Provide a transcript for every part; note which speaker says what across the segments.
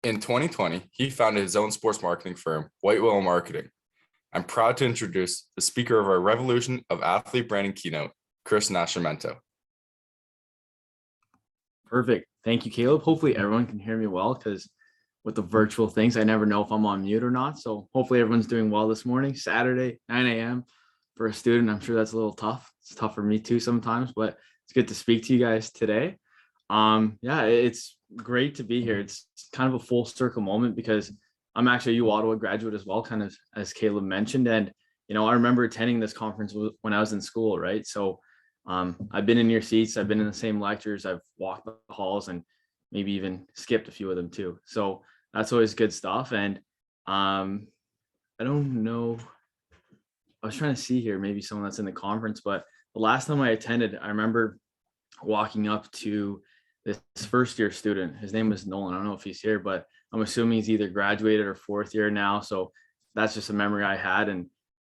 Speaker 1: In 2020, he founded his own sports marketing firm, White Whale Marketing. I'm proud to introduce the speaker of our Revolution of Athlete Branding keynote, Chris Nascimento.
Speaker 2: Perfect. Thank you, Caleb. Hopefully everyone can hear me well, because with the virtual things, I never know if I'm on mute or not. So hopefully everyone's doing well this morning, Saturday, 9 a.m. For a student. I'm sure that's a little tough. It's tough for me too sometimes, but it's good to speak to you guys today. Yeah, it's great to be here. It's kind of a full circle moment because I'm actually a Ottawa graduate as well, kind of as Caleb mentioned. And, I remember attending this conference when I was in school, right? So I've been in your seats, I've been in the same lectures, I've walked the halls and maybe even skipped a few of them too. So that's always good stuff. And I don't know, I was trying to see here, maybe someone that's in the conference, but the last time I attended, I remember walking up to this first year student. His name was Nolan. I don't know if he's here, but I'm assuming he's either graduated or fourth year now. So that's just a memory I had. And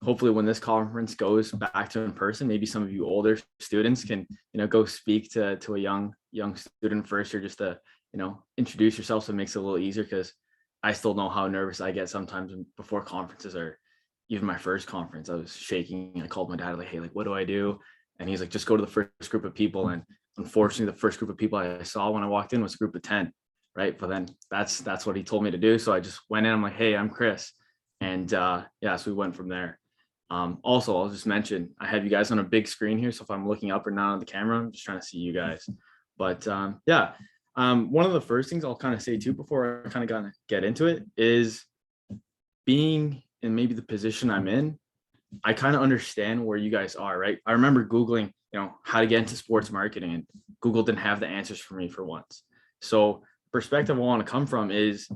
Speaker 2: hopefully when this conference goes back to in person, maybe some of you older students can, go speak to a young student first year, just to, introduce yourself. So it makes it a little easier, because I still know how nervous I get sometimes before conferences, or even my first conference. I was shaking. I called my dad, like, hey, like, what do I do? And he's like, just go to the first group of people. And unfortunately, the first group of people I saw when I walked in was a group of 10, right? But then that's what he told me to do. So I just went in, I'm like, hey, I'm Chris. And so we went from there. Also, I'll just mention, I have you guys on a big screen here. So if I'm looking up or not on the camera, I'm just trying to see you guys. But one of the first things I'll kind of say too, before I kind of gonna get into it, is being in maybe the position I'm in, I kind of understand where you guys are, right? I remember Googling, how to get into sports marketing, and Google didn't have the answers for me for once. So perspective I want to come from is,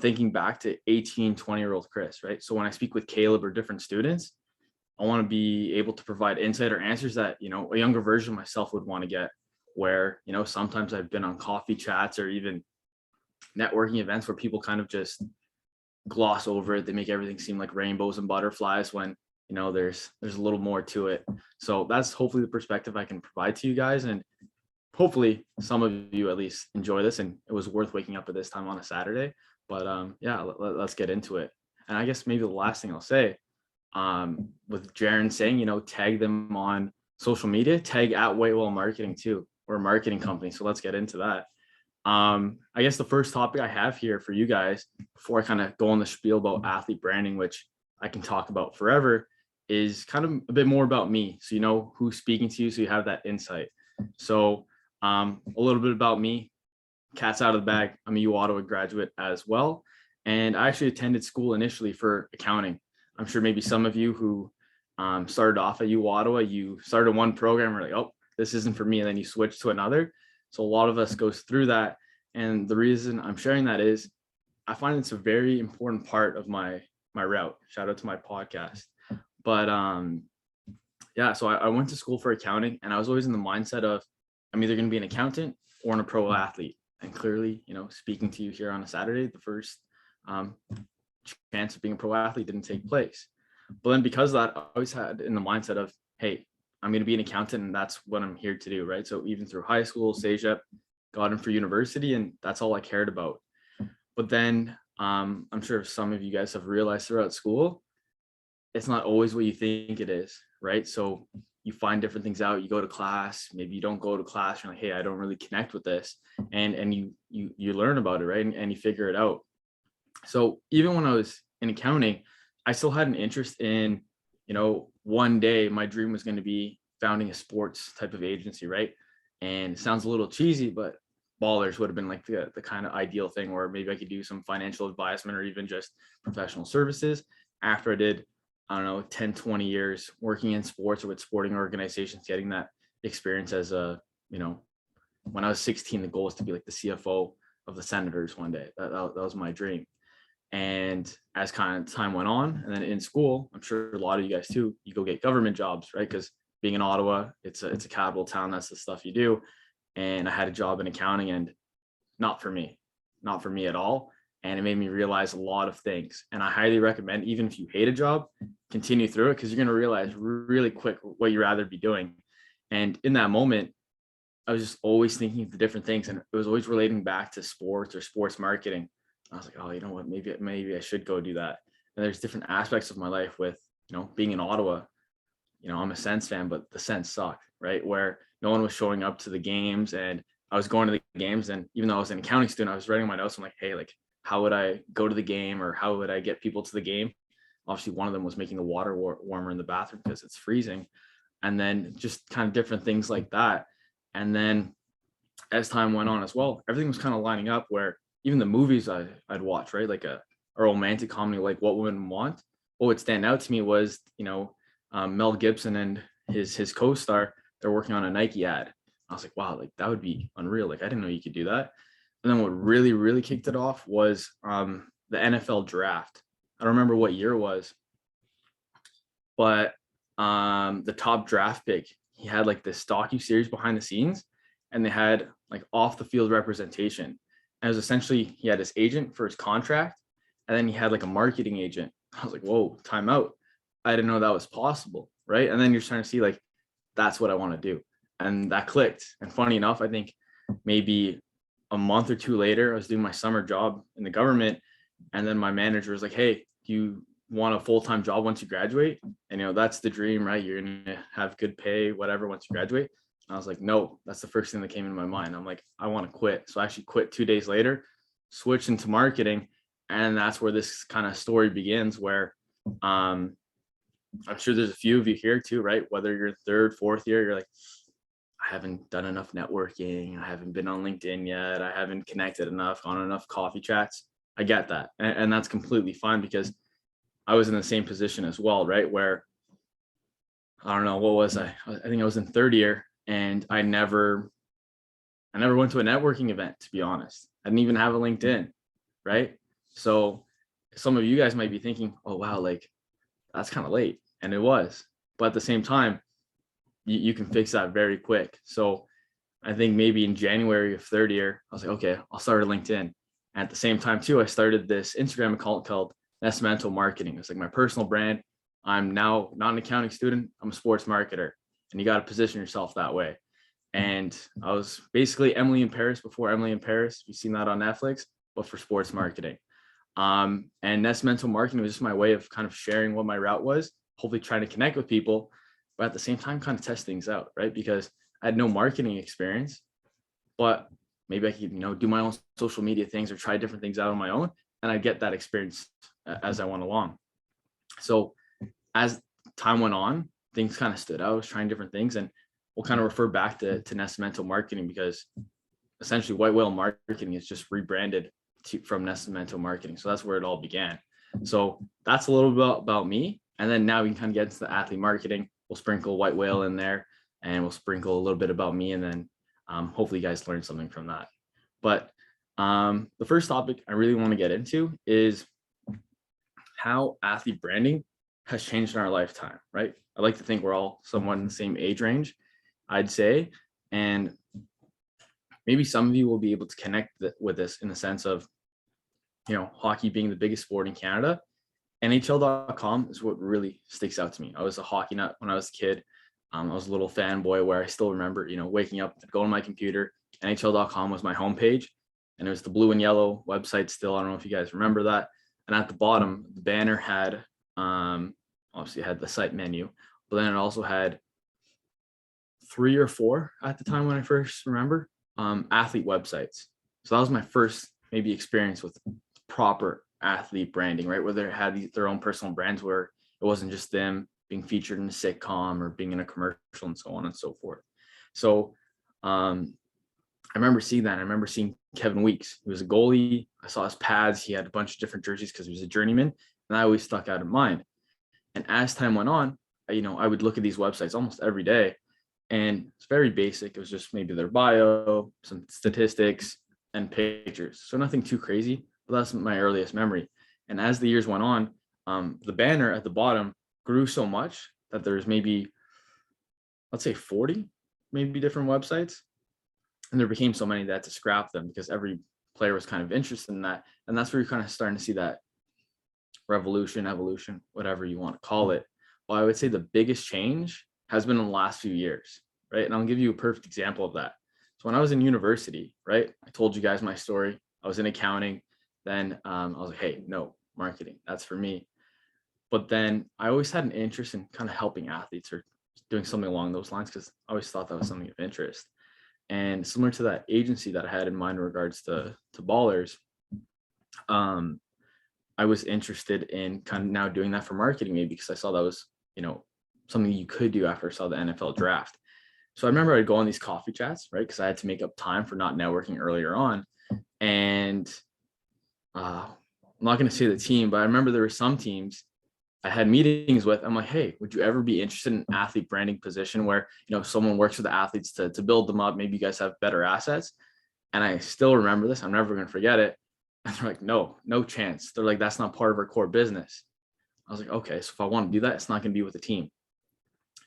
Speaker 2: thinking back to 18, 20-year-old Chris, right? So when I speak with Caleb or different students, I want to be able to provide insight or answers that, a younger version of myself would want to get, where, sometimes I've been on coffee chats or even networking events where people kind of just gloss over it. They make everything seem like rainbows and butterflies when, there's a little more to it. So that's hopefully the perspective I can provide to you guys. And hopefully some of you at least enjoy this, and it was worth waking up at this time on a Saturday. But let's get into it. And I guess maybe the last thing I'll say, with Jaron saying, tag them on social media, tag at White Whale Marketing too. We're a marketing company. So let's get into that. I guess the first topic I have here for you guys, before I kind of go on the spiel about athlete branding, which I can talk about forever, is kind of a bit more about me. So you know who's speaking to you, so you have that insight. So a little bit about me. Cat's out of the bag. I'm a Ottawa graduate as well. And I actually attended school initially for accounting. I'm sure maybe some of you who started off at Ottawa, you started one program, and like, oh, this isn't for me, and then you switch to another. So a lot of us goes through that. And the reason I'm sharing that is I find it's a very important part of my route. Shout out to my podcast. But so I went to school for accounting, and I was always in the mindset of, I'm either going to be an accountant or a pro athlete. And clearly, speaking to you here on a Saturday, the first chance of being a pro athlete didn't take place. But then because of that, I always had in the mindset of, hey, I'm going to be an accountant, and that's what I'm here to do, right? So even through high school, CEGEP, got in for university, and that's all I cared about. But then I'm sure some of you guys have realized throughout school, it's not always what you think it is, right? So you find different things out, you go to class, maybe you don't go to class, you're like, hey, I don't really connect with this. And you learn about it, right? And you figure it out. So even when I was in accounting, I still had an interest in, one day my dream was going to be founding a sports type of agency, right? And it sounds a little cheesy, but Ballers would have been like the kind of ideal thing, where maybe I could do some financial advisement or even just professional services after I did, 10, 20 years working in sports or with sporting organizations, getting that experience as when I was 16, the goal was to be like the CFO of the Senators one day. That was my dream. And as kind of time went on, and then in school, I'm sure a lot of you guys too, you go get government jobs, right? Because being in Ottawa, it's a capital town. That's the stuff you do. And I had a job in accounting, and not for me at all. And it made me realize a lot of things. And I highly recommend, even if you hate a job, continue through it, because you're going to realize really quick what you'd rather be doing. And in that moment, I was just always thinking of the different things, and it was always relating back to sports or sports marketing. I was like, oh, you know what, maybe I should go do that. And there's different aspects of my life with, being in Ottawa. I'm a Sens fan, but the Sens suck, right? Where no one was showing up to the games, and I was going to the games, and even though I was an accounting student, I was writing my notes. I'm like, hey, like, how would I go to the game, or how would I get people to the game? Obviously, one of them was making the water warmer in the bathroom because it's freezing, and then just kind of different things like that. And then as time went on as well, everything was kind of lining up where even the movies I'd watch, right? Like a romantic comedy, like What Women Want. What would stand out to me was, Mel Gibson and his co-star, they're working on a Nike ad. I was like, wow, like that would be unreal. Like I didn't know you could do that. And then what really, really kicked it off was the NFL draft. I don't remember what year it was, but the top draft pick, he had like this docu-series behind the scenes, and they had like off the field representation. And it was essentially, he had his agent for his contract, and then he had like a marketing agent. I was like, whoa, time out. I didn't know that was possible, right? And then you're trying to see like, that's what I want to do. And that clicked. And funny enough, I think maybe a month or two later, I was doing my summer job in the government, and then my manager was like, hey, do you want a full-time job once you graduate? And that's the dream, right? You're gonna have good pay, whatever, once you graduate. And I was like, no, that's the first thing that came into my mind. I'm like, I want to quit. So I actually quit 2 days later, switched into marketing. And that's where this kind of story begins, where I'm sure there's a few of you here too, right? Whether you're third, fourth year, you're like, I haven't done enough networking. I haven't been on LinkedIn yet. I haven't connected enough, gone on enough coffee chats. I get that. And that's completely fine, because I was in the same position as well, right? Where, I don't know, what was I think I was in third year, and I never went to a networking event, to be honest. I didn't even have a LinkedIn, right? So some of you guys might be thinking, oh, wow, like that's kind of late. And it was, but at the same time, you can fix that very quick. So I think maybe in January of third year, I was like, okay, I'll start a LinkedIn. And at the same time too, I started this Instagram account called Nascimento Marketing. It's like my personal brand. I'm now not an accounting student. I'm a sports marketer, and you got to position yourself that way. And I was basically Emily in Paris before Emily in Paris. You've seen that on Netflix, but for sports marketing. And Nascimento Marketing was just my way of kind of sharing what my route was, hopefully trying to connect with people, but at the same time, kind of test things out, right? Because I had no marketing experience, but maybe I could, do my own social media things or try different things out on my own, and I get that experience as I went along. So as time went on, things kind of stood out. I was trying different things, and we'll kind of refer back to Nascimento Marketing, because essentially White Whale Marketing is just rebranded from Nascimento Marketing. So that's where it all began. So that's a little bit about me. And then now we can kind of get into the athlete marketing. We'll sprinkle White Whale in there, and we'll sprinkle a little bit about me, and then hopefully you guys learn something from that. But the first topic I really want to get into is how athlete branding has changed in our lifetime, right? I like to think we're all somewhat in the same age range, I'd say. And maybe some of you will be able to connect with this in the sense of, hockey being the biggest sport in Canada. NHL.com is what really sticks out to me. I was a hockey nut when I was a kid. I was a little fanboy where I still remember, waking up, going to my computer. NHL.com was my homepage, and it was the blue and yellow website still. I don't know if you guys remember that. And at the bottom, the banner had, obviously it had the site menu, but then it also had 3 or 4 at the time when I first remember, athlete websites. So that was my first maybe experience with proper athlete branding, right? Where they had their own personal brands, where it wasn't just them being featured in a sitcom or being in a commercial and so on and so forth. So I remember seeing that. I remember seeing Kevin Weeks. He was a goalie. I saw his pads. He had a bunch of different jerseys because he was a journeyman, and I always stuck out in mind. And as time went on, I would look at these websites almost every day, and it's very basic. It was just maybe their bio, some statistics, and pictures. So nothing too crazy, but that's my earliest memory. And as the years went on, the banner at the bottom grew so much that there's maybe, let's say 40, maybe different websites. And there became so many that I had to scrap them because every player was kind of interested in that. And that's where you're kind of starting to see that revolution, evolution, whatever you want to call it. Well, I would say the biggest change has been in the last few years, right? And I'll give you a perfect example of that. So when I was in university, right, I told you guys my story. I was in accounting. Then I was like, hey, no, marketing, that's for me. But then I always had an interest in kind of helping athletes or doing something along those lines because I always thought that was something of interest. And similar to that agency that I had in mind in regards to ballers, um, I was interested in kind of now doing that for marketing, maybe because I saw that was, something you could do after I saw the NFL draft. So I remember I'd go on these coffee chats, right? Because I had to make up time for not networking earlier on. And I'm not going to say the team, but I remember there were some teams I had meetings with. I'm like, hey, would you ever be interested in an athlete branding position where, someone works with the athletes to build them up? Maybe you guys have better assets. And I still remember this. I'm never going to forget it. And they're like, no chance. They're like, that's not part of our core business. I was like, okay, so if I want to do that, it's not going to be with the team.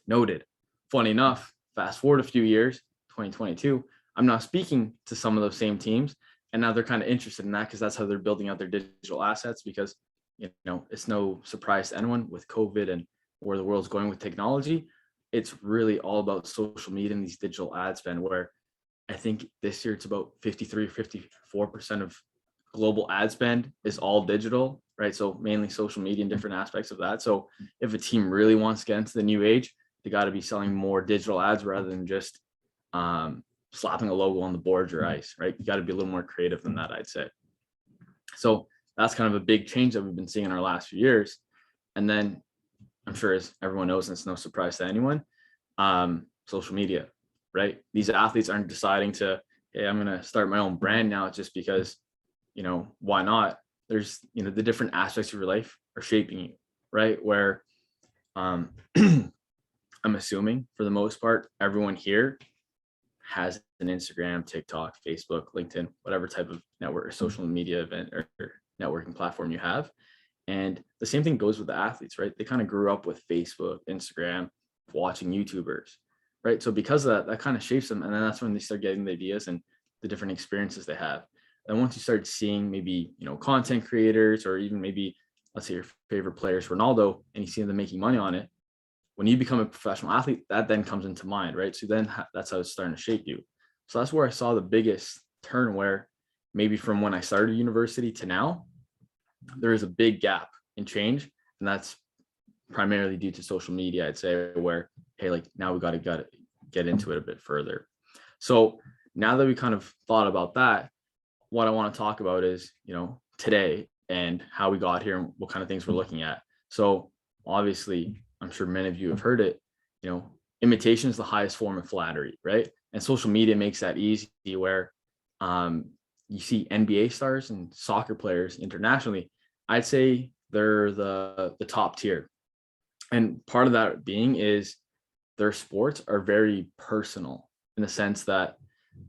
Speaker 2: Noted. Funny enough, fast forward a few years, 2022, I'm now speaking to some of those same teams. And now they're kind of interested in that because that's how they're building out their digital assets because, it's no surprise to anyone with COVID and where the world's going with technology. It's really all about social media and these digital ad spend where I think this year it's about 54% of global ad spend is all digital, right? So mainly social media and different aspects of that. So if a team really wants to get into the new age, they got to be selling more digital ads rather than just slapping a logo on the board or ice, right? You got to be a little more creative than that, I'd say. So that's kind of a big change that we've been seeing in our last few years. And then I'm sure as everyone knows, and it's no surprise to anyone, social media, right? These athletes aren't deciding to, hey, I'm going to start my own brand now just because, why not? There's, the different aspects of your life are shaping you, right? Where I'm assuming for the most part, everyone here has an Instagram, TikTok, Facebook, LinkedIn, whatever type of network or social media event or networking platform you have. And the same thing goes with the athletes, right? They kind of grew up with Facebook, Instagram, watching YouTubers, right? So because of that, that kind of shapes them. And then that's when they start getting the ideas and the different experiences they have. And once you start seeing maybe, content creators or even maybe, let's say your favorite player is Ronaldo and you see them making money on it, when you become a professional athlete, that then comes into mind, right? So then that's how it's starting to shape you. So that's where I saw the biggest turn where maybe from when I started university to now, there is a big gap in change. And that's primarily due to social media, I'd say, where, hey, like now we got to get into it a bit further. So now that we kind of thought about that, what I want to talk about is, today and how we got here and what kind of things we're looking at. So obviously, I'm sure many of you have heard it, imitation is the highest form of flattery, right? And social media makes that easy where you see NBA stars and soccer players internationally. I'd say they're the top tier. And part of that being is their sports are very personal in the sense that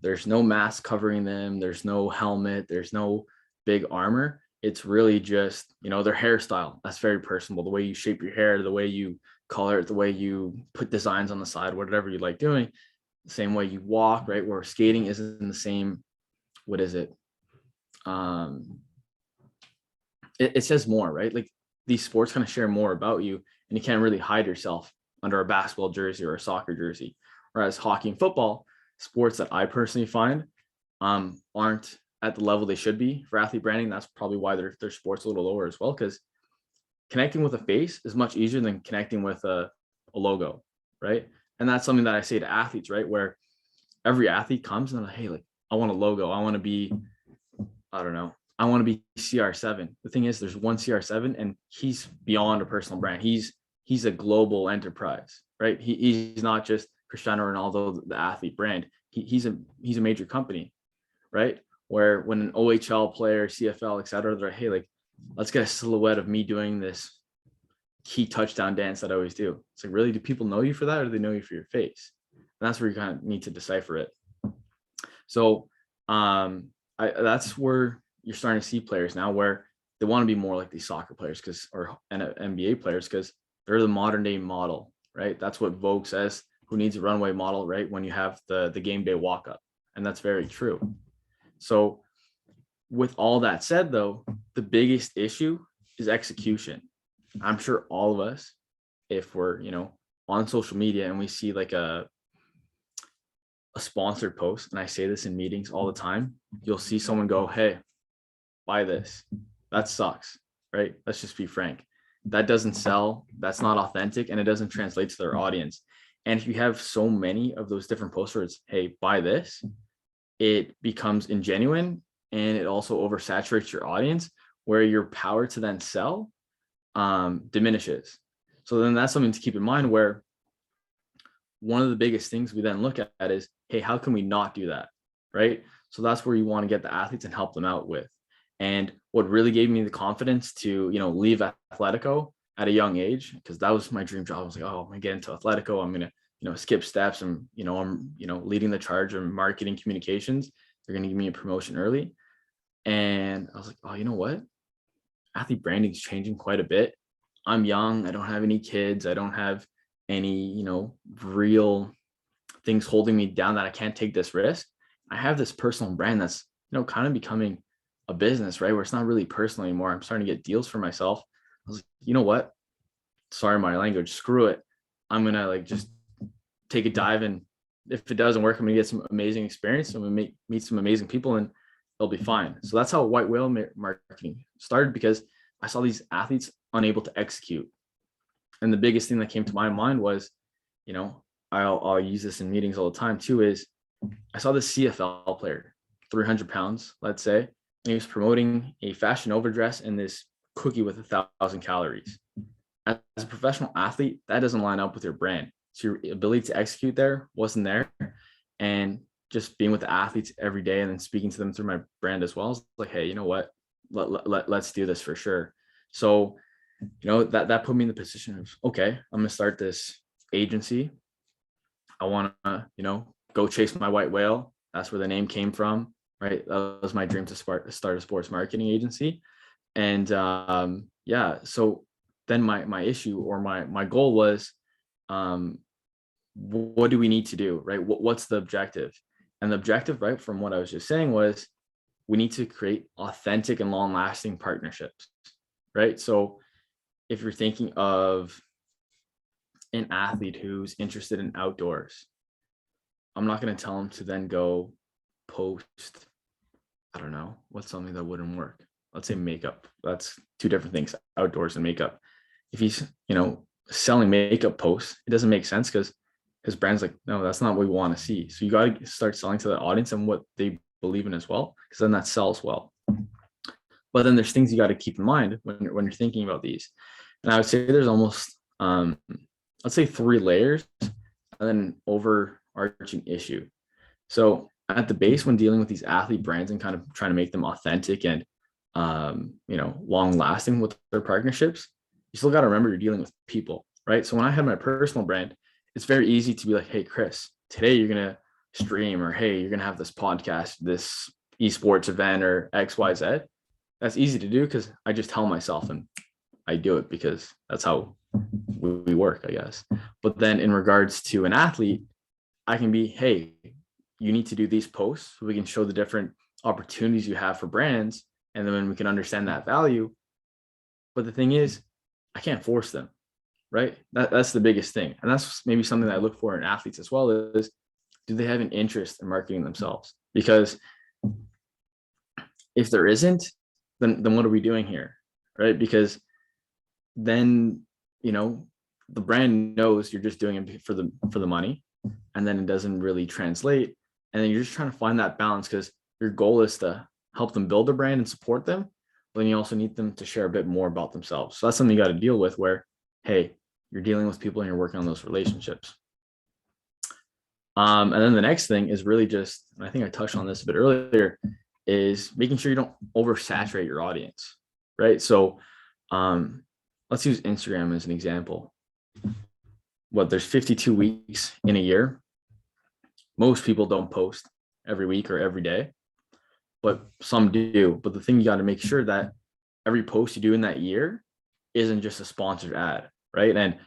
Speaker 2: there's no mask covering them. There's no helmet. There's no big armor. It's really just, their hairstyle. That's very personal. The way you shape your hair, the way you color it, the way you put designs on the side, whatever you like doing. The same way you walk, right? Where skating isn't the same. What is it? It says more, right? Like these sports kind of share more about you and you can't really hide yourself under a basketball jersey or a soccer jersey. Whereas hockey and football, sports that I personally find aren't at the level they should be for athlete branding. That's probably why their sports a little lower as well, because connecting with a face is much easier than connecting with a logo, right? And that's something that I say to athletes, right? Where every athlete comes and they're like, hey, like I want a logo. I want to be, I don't know, I want to be CR7. The thing is, there's one CR7 and he's beyond a personal brand. He's a global enterprise, right? He's not just Cristiano Ronaldo, the athlete brand. He's a major company, right? Where when an OHL player, CFL, et cetera, they're like, hey, like, let's get a silhouette of me doing this key touchdown dance that I always do. It's like, really, do people know you for that or do they know you for your face? And that's where you kind of need to decipher it. So that's where you're starting to see players now where they want to be more like these soccer players or NBA players because they're the modern day model, right? That's what Vogue says. Who needs a runway model, right? When you have the game day walk up. And that's very true. So with all that said, though, the biggest issue is execution. I'm sure all of us, if we're, on social media and we see like a sponsored post, and I say this in meetings all the time, you'll see someone go, hey, buy this. That sucks, right? Let's just be frank. That doesn't sell. That's not authentic, and it doesn't translate to their audience. And if you have so many of those different posts where it's, hey, buy this, it becomes ingenuine, and it also oversaturates your audience, where your power to then sell diminishes. So then that's something to keep in mind, where one of the biggest things we then look at is, hey, how can we not do that, right? So that's where you want to get the athletes and help them out with. And what really gave me the confidence to, leave Athletico at a young age, because that was my dream job. I was like, oh, I'm gonna get into Athletico. I'm gonna, skip steps, and I'm, leading the charge of marketing communications. They're gonna give me a promotion early. And I was like, oh, you know what? Athlete branding is changing quite a bit. I'm young. I don't have any kids. I don't have any, real things holding me down that I can't take this risk. I have this personal brand that's, kind of becoming a business, right? Where it's not really personal anymore. I'm starting to get deals for myself. I was like, you know what? Sorry, my language, screw it. I'm going to just take a dive. And if it doesn't work, I'm going to get some amazing experience. I'm going to meet some amazing people, and it'll be fine. So that's how white whale marketing started, because I saw these athletes unable to execute. And the biggest thing that came to my mind was, I'll use this in meetings all the time too, is I saw this CFL player, 300 pounds, let's say, and he was promoting a fashion overdress and this cookie with 1,000 calories. As a professional athlete, that doesn't line up with your brand. So your ability to execute there wasn't there. And just being with the athletes every day and then speaking to them through my brand as well, is like, hey, you know what? Let's do this for sure. So, that put me in the position of, okay, I'm going to start this agency. I want to, go chase my white whale. That's where the name came from, right? That was my dream to start a sports marketing agency. And so then my issue, or my goal was, what do we need to do, right? What's the objective? And the objective, right, from what I was just saying, was we need to create authentic and long-lasting partnerships, right? So if you're thinking of an athlete who's interested in outdoors, I'm not going to tell him to then go post, I don't know, what's something that wouldn't work? Let's say makeup. That's two different things, outdoors and makeup. If he's, selling makeup posts, it doesn't make sense, because his brand's like, no, that's not what we want to see. So you got to start selling to the audience and what they believe in as well, because then that sells well. But then there's things you got to keep in mind when you're thinking about these. And I would say there's almost, let's say 3 layers, and then overarching issue. So at the base, when dealing with these athlete brands and kind of trying to make them authentic and, long lasting with their partnerships, you still got to remember you're dealing with people, right? So when I had my personal brand, it's very easy to be like, hey, Chris, today you're going to stream, or hey, you're going to have this podcast, this esports event, or XYZ. That's easy to do because I just tell myself, and I do it because that's how we work, I guess. But then in regards to an athlete, I can be, hey, you need to do these posts so we can show the different opportunities you have for brands, and then we can understand that value. But the thing is, I can't force them, right? That's the biggest thing. And that's maybe something that I look for in athletes as well, is, do they have an interest in marketing themselves? Because if there isn't, then what are we doing here, right? Because then, the brand knows you're just doing it for the money, and then it doesn't really translate. And then you're just trying to find that balance, because your goal is to help them build a brand and support them. But then you also need them to share a bit more about themselves. So that's something you got to deal with, where, hey, you're dealing with people and you're working on those relationships. And then the next thing is really just, and I think I touched on this a bit earlier, is making sure you don't oversaturate your audience, right? So let's use Instagram as an example. There's 52 weeks in a year. Most people don't post every week or every day, but some do. But the thing, you got to make sure that every post you do in that year isn't just a sponsored ad, right? And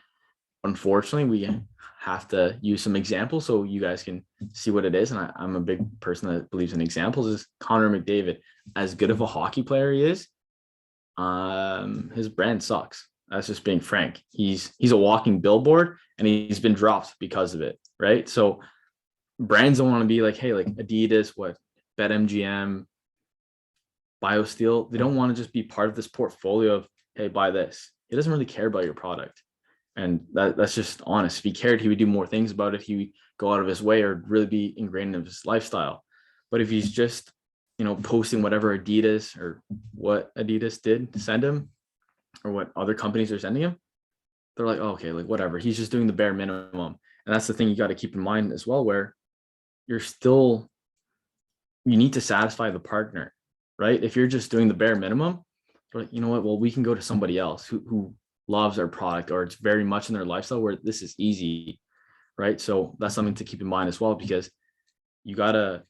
Speaker 2: unfortunately, we have to use some examples so you guys can see what it is. And I'm a big person that believes in examples. Is Connor McDavid, as good of a hockey player he is, his brand sucks. That's just being frank. He's a walking billboard, and he's been dropped because of it, right? So brands don't want to be like, hey, like Adidas, what, BetMGM, BioSteel. They don't want to just be part of this portfolio of, hey, buy this. He doesn't really care about your product. And that's just honest. If he cared, he would do more things about it. He would go out of his way or really be ingrained in his lifestyle. But if he's just, posting whatever Adidas or what Adidas did send him or what other companies are sending him, they're like, oh, okay, like whatever. He's just doing the bare minimum. And that's the thing you got to keep in mind as well, where you need to satisfy the partner, right? If you're just doing the bare minimum, they're like, you know what? Well, we can go to somebody else who loves our product, or it's very much in their lifestyle where this is easy, right? So that's something to keep in mind as well, because you gotta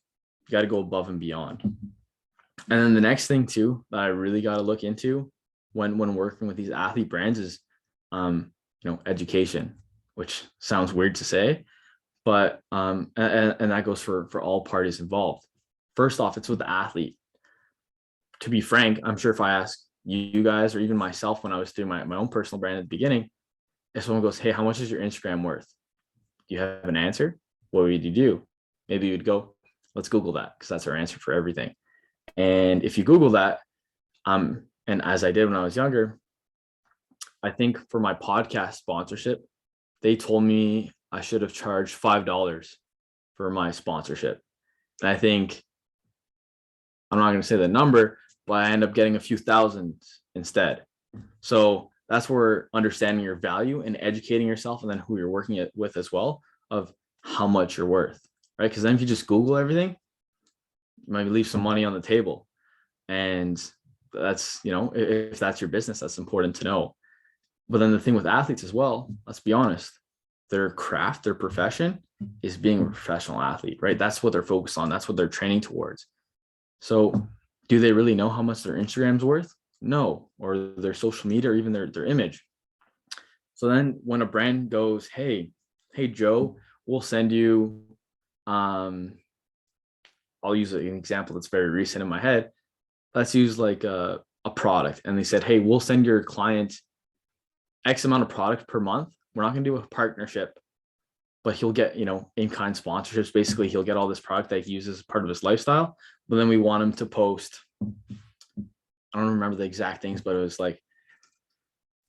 Speaker 2: go above and beyond. And then the next thing too that I really got to look into when working with these athlete brands is education, which sounds weird to say, but and that goes for all parties involved. First off, it's with the athlete. To be frank, I'm sure if I ask you guys or even myself when I was doing my own personal brand at the beginning, if someone goes, hey, how much is your Instagram worth? Do you have an answer? What would you do? Maybe you'd go, let's Google that, because that's our answer for everything. And if you Google that, and as I did when I was younger, I think for my podcast sponsorship, they told me I should have charged $5 for my sponsorship. And I think, I'm not going to say the number, but I end up getting a few thousand instead. So that's where understanding your value and educating yourself, and then who you're working with as well, of how much you're worth, right? Because then if you just Google everything, you might leave some money on the table. And that's, if that's your business, that's important to know. But then the thing with athletes as well, let's be honest, their craft, their profession is being a professional athlete, right? That's what they're focused on. That's what they're training towards. So do they really know how much their Instagram's worth? No, or their social media, or even their image. So then when a brand goes, hey Joe, we'll send you, I'll use an example that's very recent in my head. Let's use like a product. And they said, hey, we'll send your client X amount of product per month. We're not going to do a partnership, but he'll get, in-kind sponsorships. Basically, he'll get all this product that he uses as part of his lifestyle. But then we want him to post, I don't remember the exact things, but it was like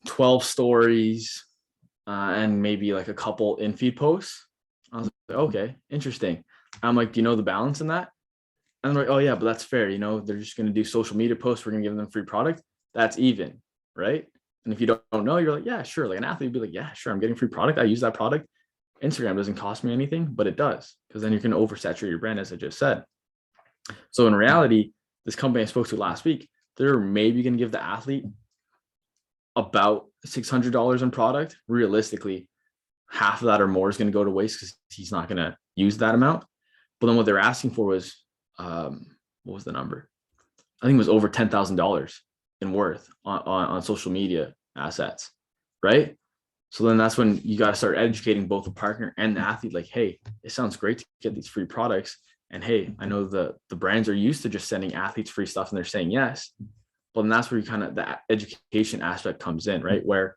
Speaker 2: 12 stories and maybe like a couple in-feed posts. I was like, okay, interesting. I'm like, do you know the balance in that? And I'm like, oh yeah, but that's fair. They're just going to do social media posts. We're going to give them free product. That's even, right? And if you don't know, you're like, yeah, sure. Like an athlete would be like, yeah, sure. I'm getting free product. I use that product. Instagram doesn't cost me anything, but it does, because then you can oversaturate your brand, as I just said. So in reality, this company I spoke to last week, they're maybe going to give the athlete about $600 in product. Realistically, half of that or more is going to go to waste because he's not going to use that amount. But then what they're asking for was, what was the number? I think it was over $10,000 in worth on social media assets, right? So then that's when you got to start educating both the partner and the athlete. Like, hey, it sounds great to get these free products. And hey, I know the brands are used to just sending athletes free stuff and they're saying yes. But then that's where you kind of, the education aspect comes in, right? Where,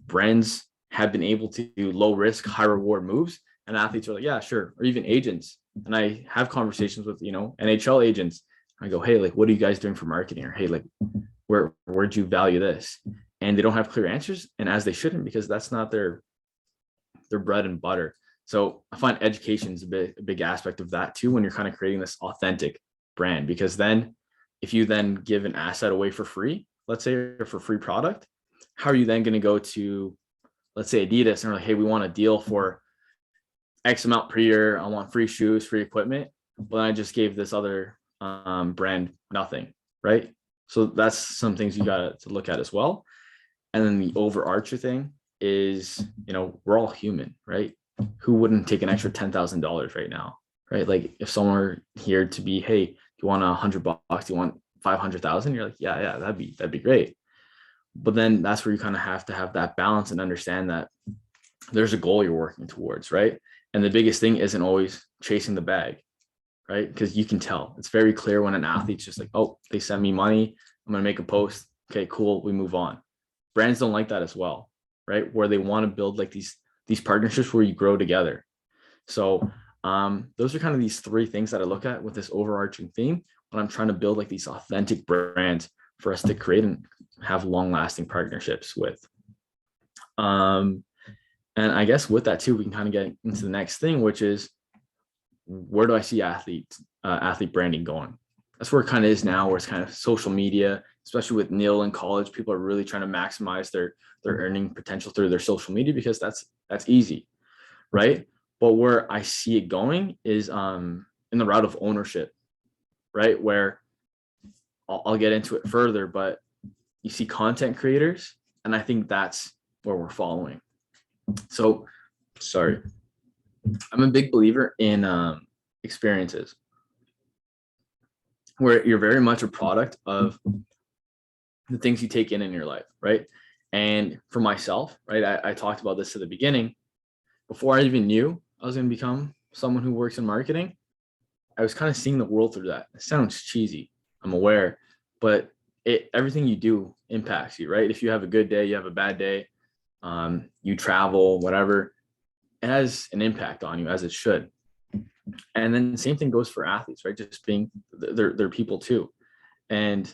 Speaker 2: brands have been able to do low risk, high reward moves, and athletes are like, yeah, sure. Or even agents. And I have conversations with, NHL agents. I go, hey, like, what are you guys doing for marketing? Or hey, like, where'd you value this? And they don't have clear answers, and as they shouldn't, because that's not their bread and butter. So I find education is a big aspect of that too, when you're kind of creating this authentic brand, because then if you then give an asset away for free, let's say, or for free product, how are you then going to go to, let's say, Adidas, and they're like, hey, we want a deal for X amount per year. I want free shoes, free equipment. But I just gave this other brand nothing, right? So that's some things you got to look at as well. And then the overarching thing is, we're all human, right? Who wouldn't take an extra $10,000 right now, right? Like if someone were here to be, hey, you want $100? Do you want 500,000? You're like, yeah, that'd be great. But then that's where you kind of have to have that balance and understand that there's a goal you're working towards, right? And the biggest thing isn't always chasing the bag, right? Because you can tell. It's very clear when an athlete's just like, oh, they send me money, I'm going to make a post. Okay, cool. We move on. Brands don't like that as well, right? Where they want to build like these partnerships where you grow together. So Those are kind of these three things that I look at with this overarching theme when I'm trying to build like these authentic brands for us to create and have long-lasting partnerships with. And I guess with that too, we can kind of get into the next thing, which is, where do I see athlete branding going? That's where it kind of is now, where it's kind of social media, especially with Neil in college. People are really trying to maximize their earning potential through their social media because that's easy, right? But where I see it going is in the route of ownership, right? Where I'll get into it further, but you see content creators, and I think that's where we're following. So, sorry, I'm a big believer in experiences, where you're very much a product of the things you take in your life, right? And for myself, right, I talked about this at the beginning. Before I even knew I was going to become someone who works in marketing, I was kind of seeing the world through that. It sounds cheesy, I'm aware, but everything you do impacts you, right? If you have a good day, you have a bad day, you travel, whatever, it has an impact on you, as it should. And then the same thing goes for athletes, right? Just being they're people too. And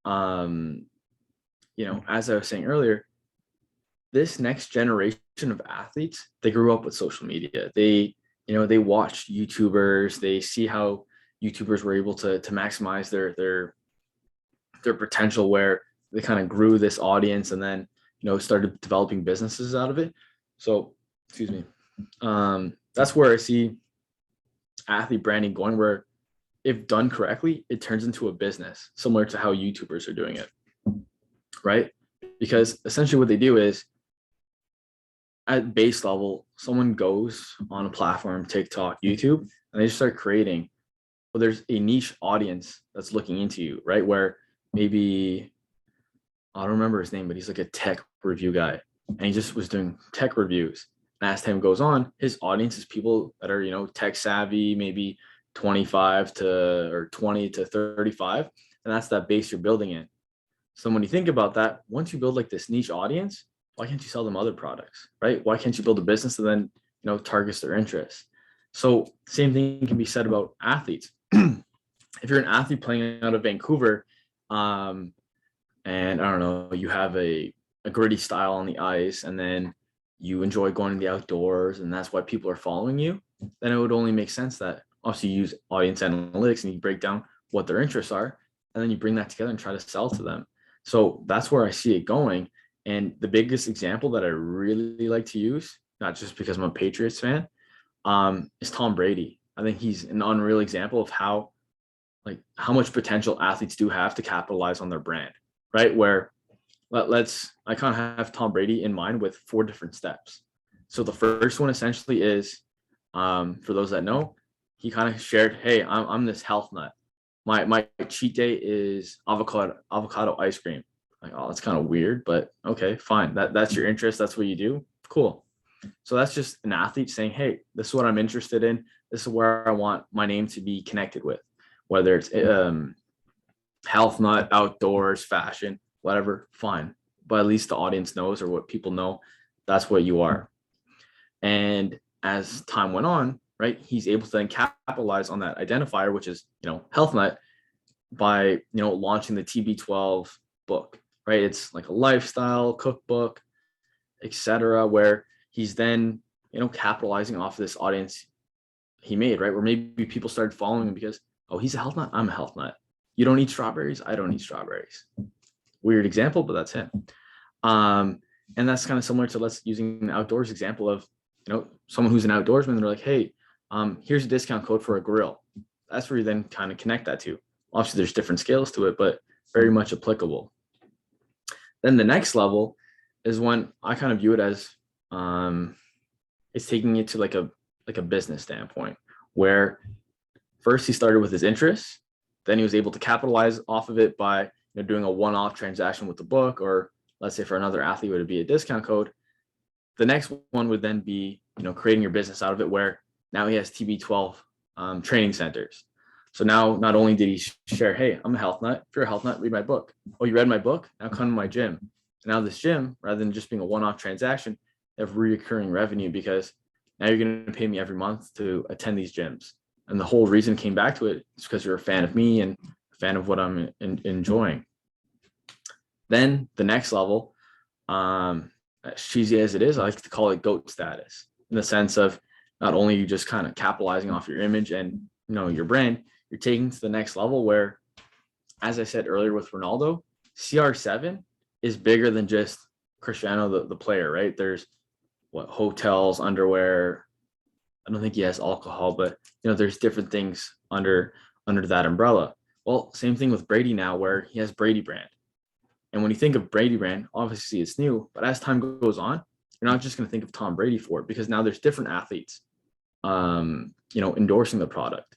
Speaker 2: you know, as I was saying earlier, this next generation of athletes, they grew up with social media. They, you know, they watched YouTubers, they see how YouTubers were able to maximize their potential, where they kind of grew this audience and then, you know, started developing businesses out of it. So, excuse me. That's where I see athlete branding going, where if done correctly, it turns into a business, similar to how YouTubers are doing it, right? Because essentially what they do is, at base level, someone goes on a platform, TikTok, YouTube, and they just start creating. Well, there's a niche audience that's looking into you, right? Where maybe, I don't remember his name, but he's like a tech review guy, and he just was doing tech reviews. And as time goes on, his audience is people that are, you know, tech savvy, maybe 25 to or 20 to 35, and that's that base you're building in. So when you think about that, once you build like this niche audience, why can't you sell them other products, right? Why can't you build a business that then, you know, targets their interests? So same thing can be said about athletes. If you're an athlete playing out of Vancouver, and I don't know, you have a gritty style on the ice, and then you enjoy going to the outdoors, and that's why people are following you, then it would only make sense that obviously you use audience analytics and you break down what their interests are, and then you bring that together and try to sell to them. So that's where I see it going. And the biggest example that I really like to use, not just because I'm a Patriots fan, is Tom Brady. I think he's an unreal example of how much potential athletes do have to capitalize on their brand, right? Where I kind of have Tom Brady in mind with 4 different steps. So the first one essentially is, for those that know, he kind of shared, hey, I'm this health nut. My cheat day is avocado ice cream. Like, oh, that's kind of weird, but okay, fine. That's your interest. That's what you do. Cool. So that's just an athlete saying, hey, this is what I'm interested in. This is where I want my name to be connected with, whether it's health nut, outdoors, fashion, whatever, fine. But at least the audience knows, or what people know, that's what you are. And as time went on, right, he's able to then capitalize on that identifier, which is, you know, health nut, by, you know, launching the TB12 book, right? It's like a lifestyle cookbook, etc., where he's then, you know, capitalizing off of this audience he made, right? Where maybe people started following him because, oh, he's a health nut, I'm a health nut. You don't eat strawberries, I don't eat strawberries. Weird example, but that's him. And that's kind of similar to, let's using an outdoors example of, you know, someone who's an outdoorsman. They're like, hey, here's a discount code for a grill. That's where you then kind of connect that to. Obviously, there's different scales to it, but very much applicable. Then the next level is when I kind of view it as, it's taking it to like a business standpoint, where first he started with his interests, then he was able to capitalize off of it by, you know, doing a one-off transaction with the book, or let's say for another athlete would be a discount code. The next one would then be, you know, creating your business out of it, where now he has TB12 training centers. So now not only did he share, hey, I'm a health nut. If you're a health nut, read my book. Oh, you read my book? Now come to my gym. And now this gym, rather than just being a one-off transaction, they have recurring revenue because Now you're going to pay me every month to attend these gyms. And the whole reason came back to it is because you're a fan of me and a fan of what I'm enjoying. Then the next level, as cheesy as it is, I like to call it GOAT status, in the sense of not only you just kind of capitalizing off your image and your brand, you're taking to the next level where, as I said earlier with Ronaldo, CR7 is bigger than just Cristiano, the player, right? There's hotels, underwear. I don't think he has alcohol, but there's different things under that umbrella. Well, same thing with Brady now, where he has Brady brand. And when you think of Brady brand, obviously it's new, but as time goes on, you're not just going to think of Tom Brady for it, because now there's different athletes, endorsing the product.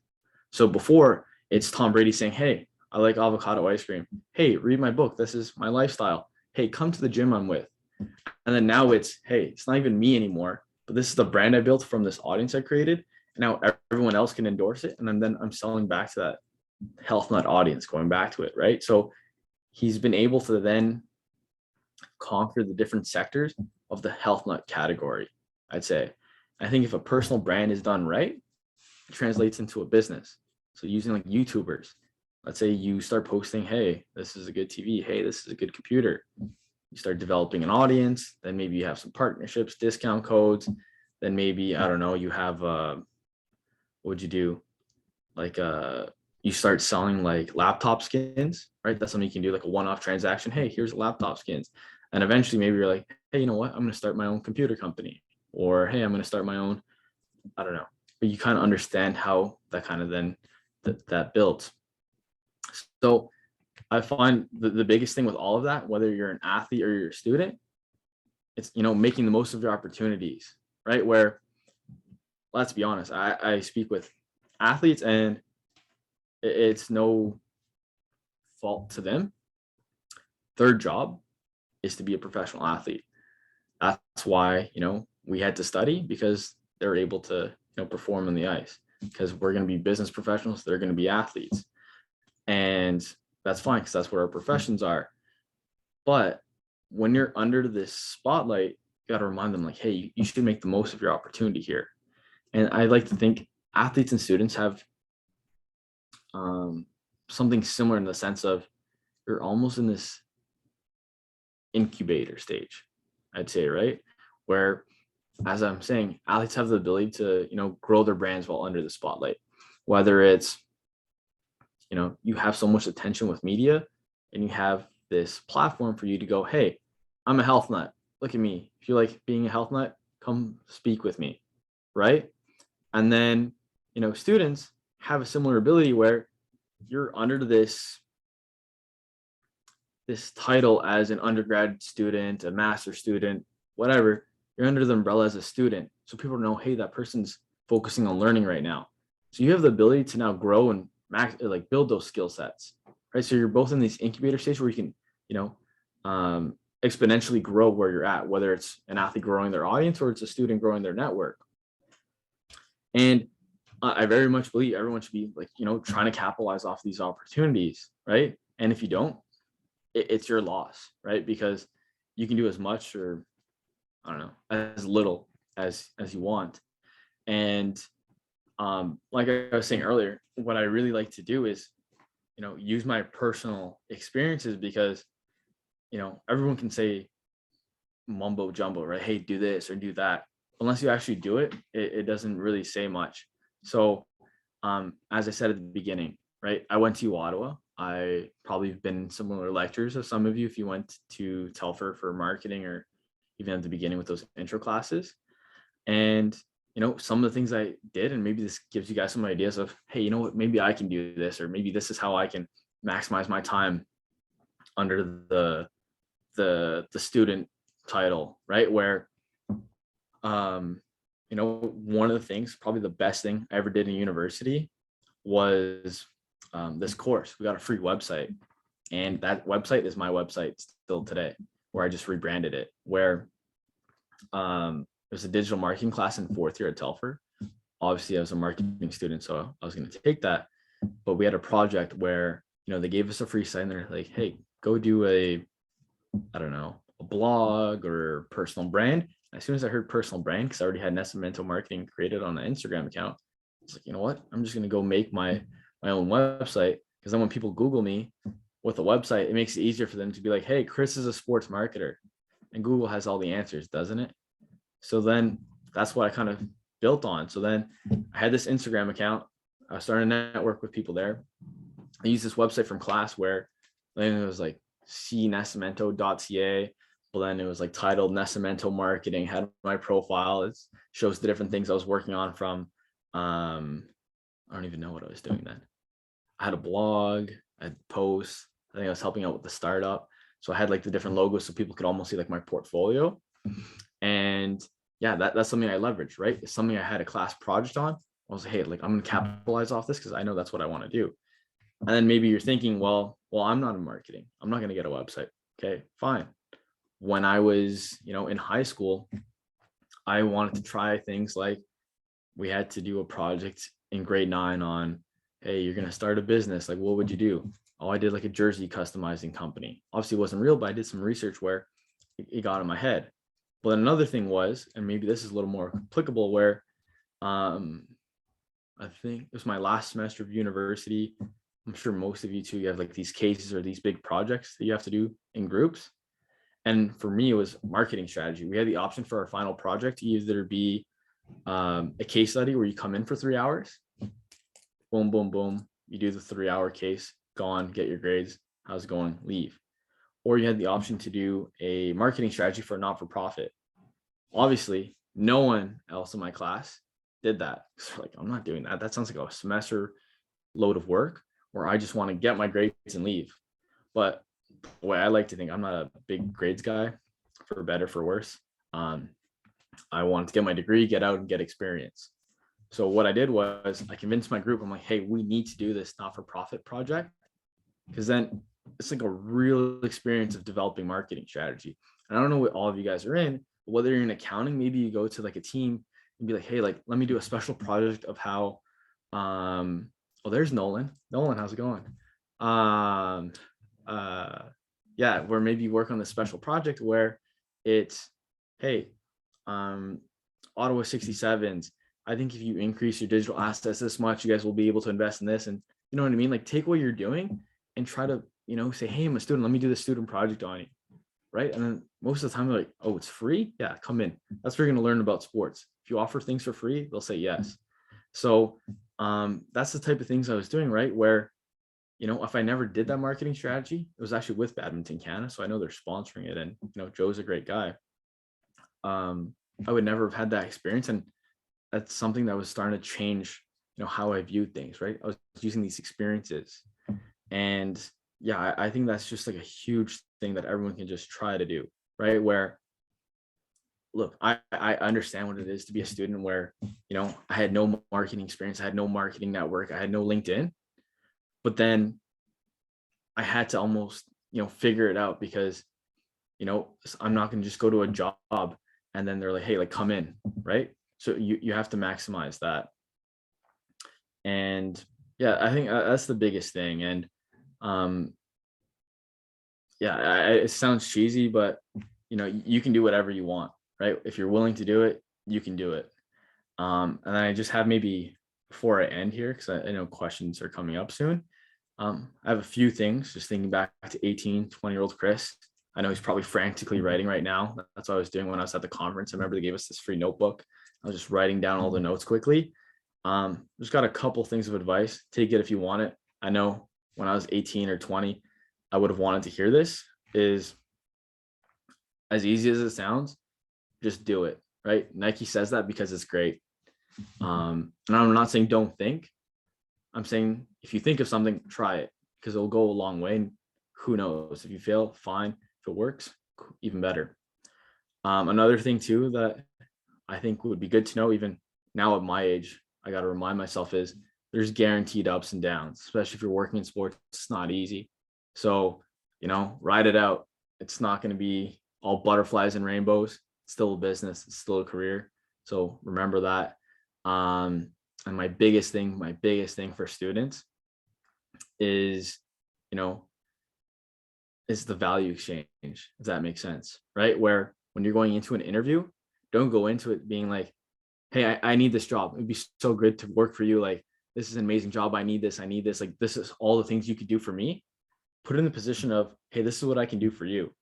Speaker 2: So before, it's Tom Brady saying, hey, I like avocado ice cream. Hey, read my book. This is my lifestyle. Hey, come to the gym I'm with. And then now it's, hey, it's not even me anymore, but this is the brand I built from this audience I created. And now everyone else can endorse it. And then I'm selling back to that health nut audience, going back to it, right? So he's been able to then conquer the different sectors of the health nut category, I'd say. I think if a personal brand is done right, it translates into a business. So using like YouTubers, let's say you start posting, hey, this is a good TV. Hey, this is a good computer. You start developing an audience. Then maybe you have some partnerships, discount codes. Then maybe, I don't know, you have, what would you do? Like, you start selling like laptop skins, right? That's something you can do, like a one-off transaction. Hey, here's laptop skins. And eventually maybe you're like, hey, you know what? I'm going to start my own computer company. Or, hey, I'm going to start my own, I don't know. But you kind of understand how that kind of then that builds. So I find the biggest thing with all of that, whether you're an athlete or you're a student, it's, making the most of your opportunities, right? Where, let's be honest, I speak with athletes and it's no fault to them. Their job is to be a professional athlete. That's why, we had to study, because they're able to, perform on the ice, because we're going to be business professionals. They're going to be athletes. And that's fine, because that's what our professions are. But when you're under this spotlight, you got to remind them, like, hey, you should make the most of your opportunity here. And I like to think athletes and students have something similar, in the sense of you're almost in this incubator stage, I'd say, right? Where, as I'm saying, athletes have the ability to, grow their brands while under the spotlight, whether it's, you have so much attention with media and you have this platform for you to go, hey, I'm a health nut. Look at me. If you like being a health nut, come speak with me, right? And then, students have a similar ability where you're under this title as an undergrad student, a master student, whatever. You're under the umbrella as a student. So people know, hey, that person's focusing on learning right now. So you have the ability to now grow and build those skill sets, right? So you're both in this incubator stage where you can, exponentially grow where you're at, whether it's an athlete growing their audience or it's a student growing their network. And I very much believe everyone should be trying to capitalize off these opportunities, right? And if you don't, it's your loss, right? Because you can do as much, or I don't know, as little as you want. And like I was saying earlier, what I really like to do is, use my personal experiences, because, everyone can say mumbo jumbo, right? Hey, do this or do that. Unless you actually do it, it doesn't really say much. So, as I said at the beginning, right? I went to Ottawa. I probably have been in similar lectures of some of you if you went to Telfer for marketing, or even at the beginning with those intro classes. And, some of the things I did, and maybe this gives you guys some ideas of, hey, you know what, maybe I can do this, or maybe this is how I can maximize my time under the student title, right? Where, one of the things, probably the best thing I ever did in university was this course. We got a free website, and that website is my website still today, where I just rebranded it, where there's a digital marketing class in 4th year at Telfer. Obviously, I was a marketing student, so I was going to take that. But we had a project where, they gave us a free site, and they're like, hey, go do a blog or personal brand, As soon as I heard personal brand, because I already had nascimento marketing created on an Instagram account, I was like, you know what? I'm just going to go make my own website, because then when people Google me with a website, it makes it easier for them to be like, hey, Chris is a sports marketer, and Google has all the answers, doesn't it? So then that's what I kind of built on. So then I had this Instagram account. I started to network with people there. I used this website from class where then it was like cnascimento.ca. Well, then it was like titled Nascimento Marketing, had my profile. It shows the different things I was working on from, I don't even know what I was doing then. I had a blog, I had posts. I think I was helping out with the startup. So I had like the different logos so people could almost see like my portfolio. And yeah, that's something I leveraged, right? It's something I had a class project on. I was like, hey, like I'm gonna capitalize off this because I know that's what I want to do. And then maybe you're thinking, well, I'm not in marketing. I'm not gonna get a website. Okay, fine. When I was, in high school, I wanted to try things like we had to do a project in grade 9 on, hey, you're gonna start a business. Like, what would you do? Oh, I did like a jersey customizing company. Obviously, it wasn't real, but I did some research where it got in my head. But then another thing was, and maybe this is a little more applicable, where I think it was my last semester of university. I'm sure most of you too, you have like these cases or these big projects that you have to do in groups. And for me, it was marketing strategy. We had the option for our final project to either be a case study where you come in for 3 hours, boom, boom, boom. You do the 3-hour case, go on, get your grades. How's it going? Leave. Or you had the option to do a marketing strategy for a not-for-profit. Obviously, no one else in my class did that. So like, I'm not doing that. That sounds like a semester load of work where I just want to get my grades and leave. But the way I like to think, I'm not a big grades guy, for better, for worse. I wanted to get my degree, get out and get experience. So what I did was I convinced my group, I'm like, hey, we need to do this not-for-profit project, because then it's like a real experience of developing marketing strategy. And I don't know what all of you guys are in, but whether you're in accounting, maybe you go to like a team and be like, hey, like, let me do a special project of how, oh, there's Nolan. Nolan, how's it going? Yeah, where maybe you work on this special project where it's, hey, Ottawa 67s. I think if you increase your digital assets this much, you guys will be able to invest in this. And you know what I mean? Like, take what you're doing and try to, say, hey, I'm a student. Let me do the student project on you. Right. And then most of the time they're like, oh, it's free. Yeah, come in. That's where you're going to learn about sports. If you offer things for free, they'll say yes. So that's the type of things I was doing, right? Where, if I never did that marketing strategy, it was actually with Badminton Canada. So I know they're sponsoring it. And, Joe's a great guy. I would never have had that experience. And that's something that was starting to change, how I viewed things, right? I was using these experiences. And yeah, I think that's just like a huge thing that everyone can just try to do, right? Where, look, I understand what it is to be a student where, I had no marketing experience. I had no marketing network. I had no LinkedIn. But then I had to almost, figure it out because, I'm not going to just go to a job and then they're like, hey, like, come in, right? So you have to maximize that. And yeah, I think that's the biggest thing. And yeah, it sounds cheesy, but you can do whatever you want, right? If you're willing to do it, you can do it. And then I just have, maybe before I end here, because I know questions are coming up soon. I have a few things, just thinking back to 18, 20-year-old Chris. I know he's probably frantically writing right now. That's what I was doing when I was at the conference. I remember they gave us this free notebook. I was just writing down all the notes quickly. Just got a couple things of advice. Take it if you want it. I know when I was 18 or 20, I would have wanted to hear this. Is as easy as it sounds, just do it, right? Nike says that because it's great. And I'm not saying don't think. I'm saying if you think of something, try it, because it'll go a long way. And who knows, if you fail, fine. If it works, even better. Another thing too that I think would be good to know, even now at my age, I got to remind myself, is there's guaranteed ups and downs, especially if you're working in sports. It's not easy. So, ride it out. It's not going to be all butterflies and rainbows. It's still a business. It's still a career. So remember that. And my biggest thing for students is, is the value exchange, if that makes sense, right? Where when you're going into an interview, don't go into it being like, hey, I need this job. It'd be so good to work for you. Like, this is an amazing job. I need this. Like, this is all the things you could do for me. Put it in the position of, hey, this is what I can do for you.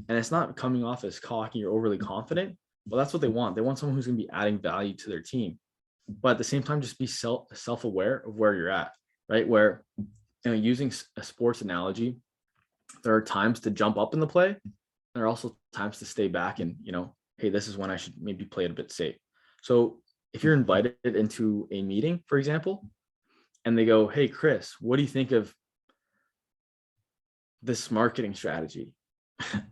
Speaker 2: And it's not coming off as cocky or overly confident. Well, that's what they want. They want someone who's going to be adding value to their team. But at the same time, just be self-aware of where you're at, right? Where, using a sports analogy, there are times to jump up in the play. There are also times to stay back and, hey, this is when I should maybe play it a bit safe. So if you're invited into a meeting, for example, and they go, hey, Chris, what do you think of this marketing strategy?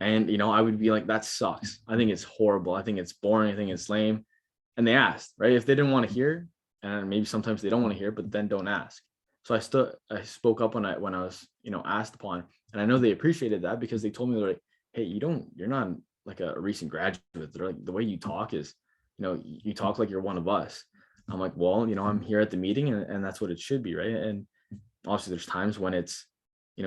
Speaker 2: And, I would be like, that sucks. I think it's horrible. I think it's boring. I think it's lame. And they asked, right? If they didn't want to hear, and maybe sometimes they don't want to hear, but then don't ask. So I spoke up when I was, asked upon, and I know they appreciated that because they told me, they're like, hey, you're not like a recent graduate. They're like, the way you talk is, you talk like you're one of us. I'm like, well, I'm here at the meeting and that's what it should be. Right. And obviously there's times when it's,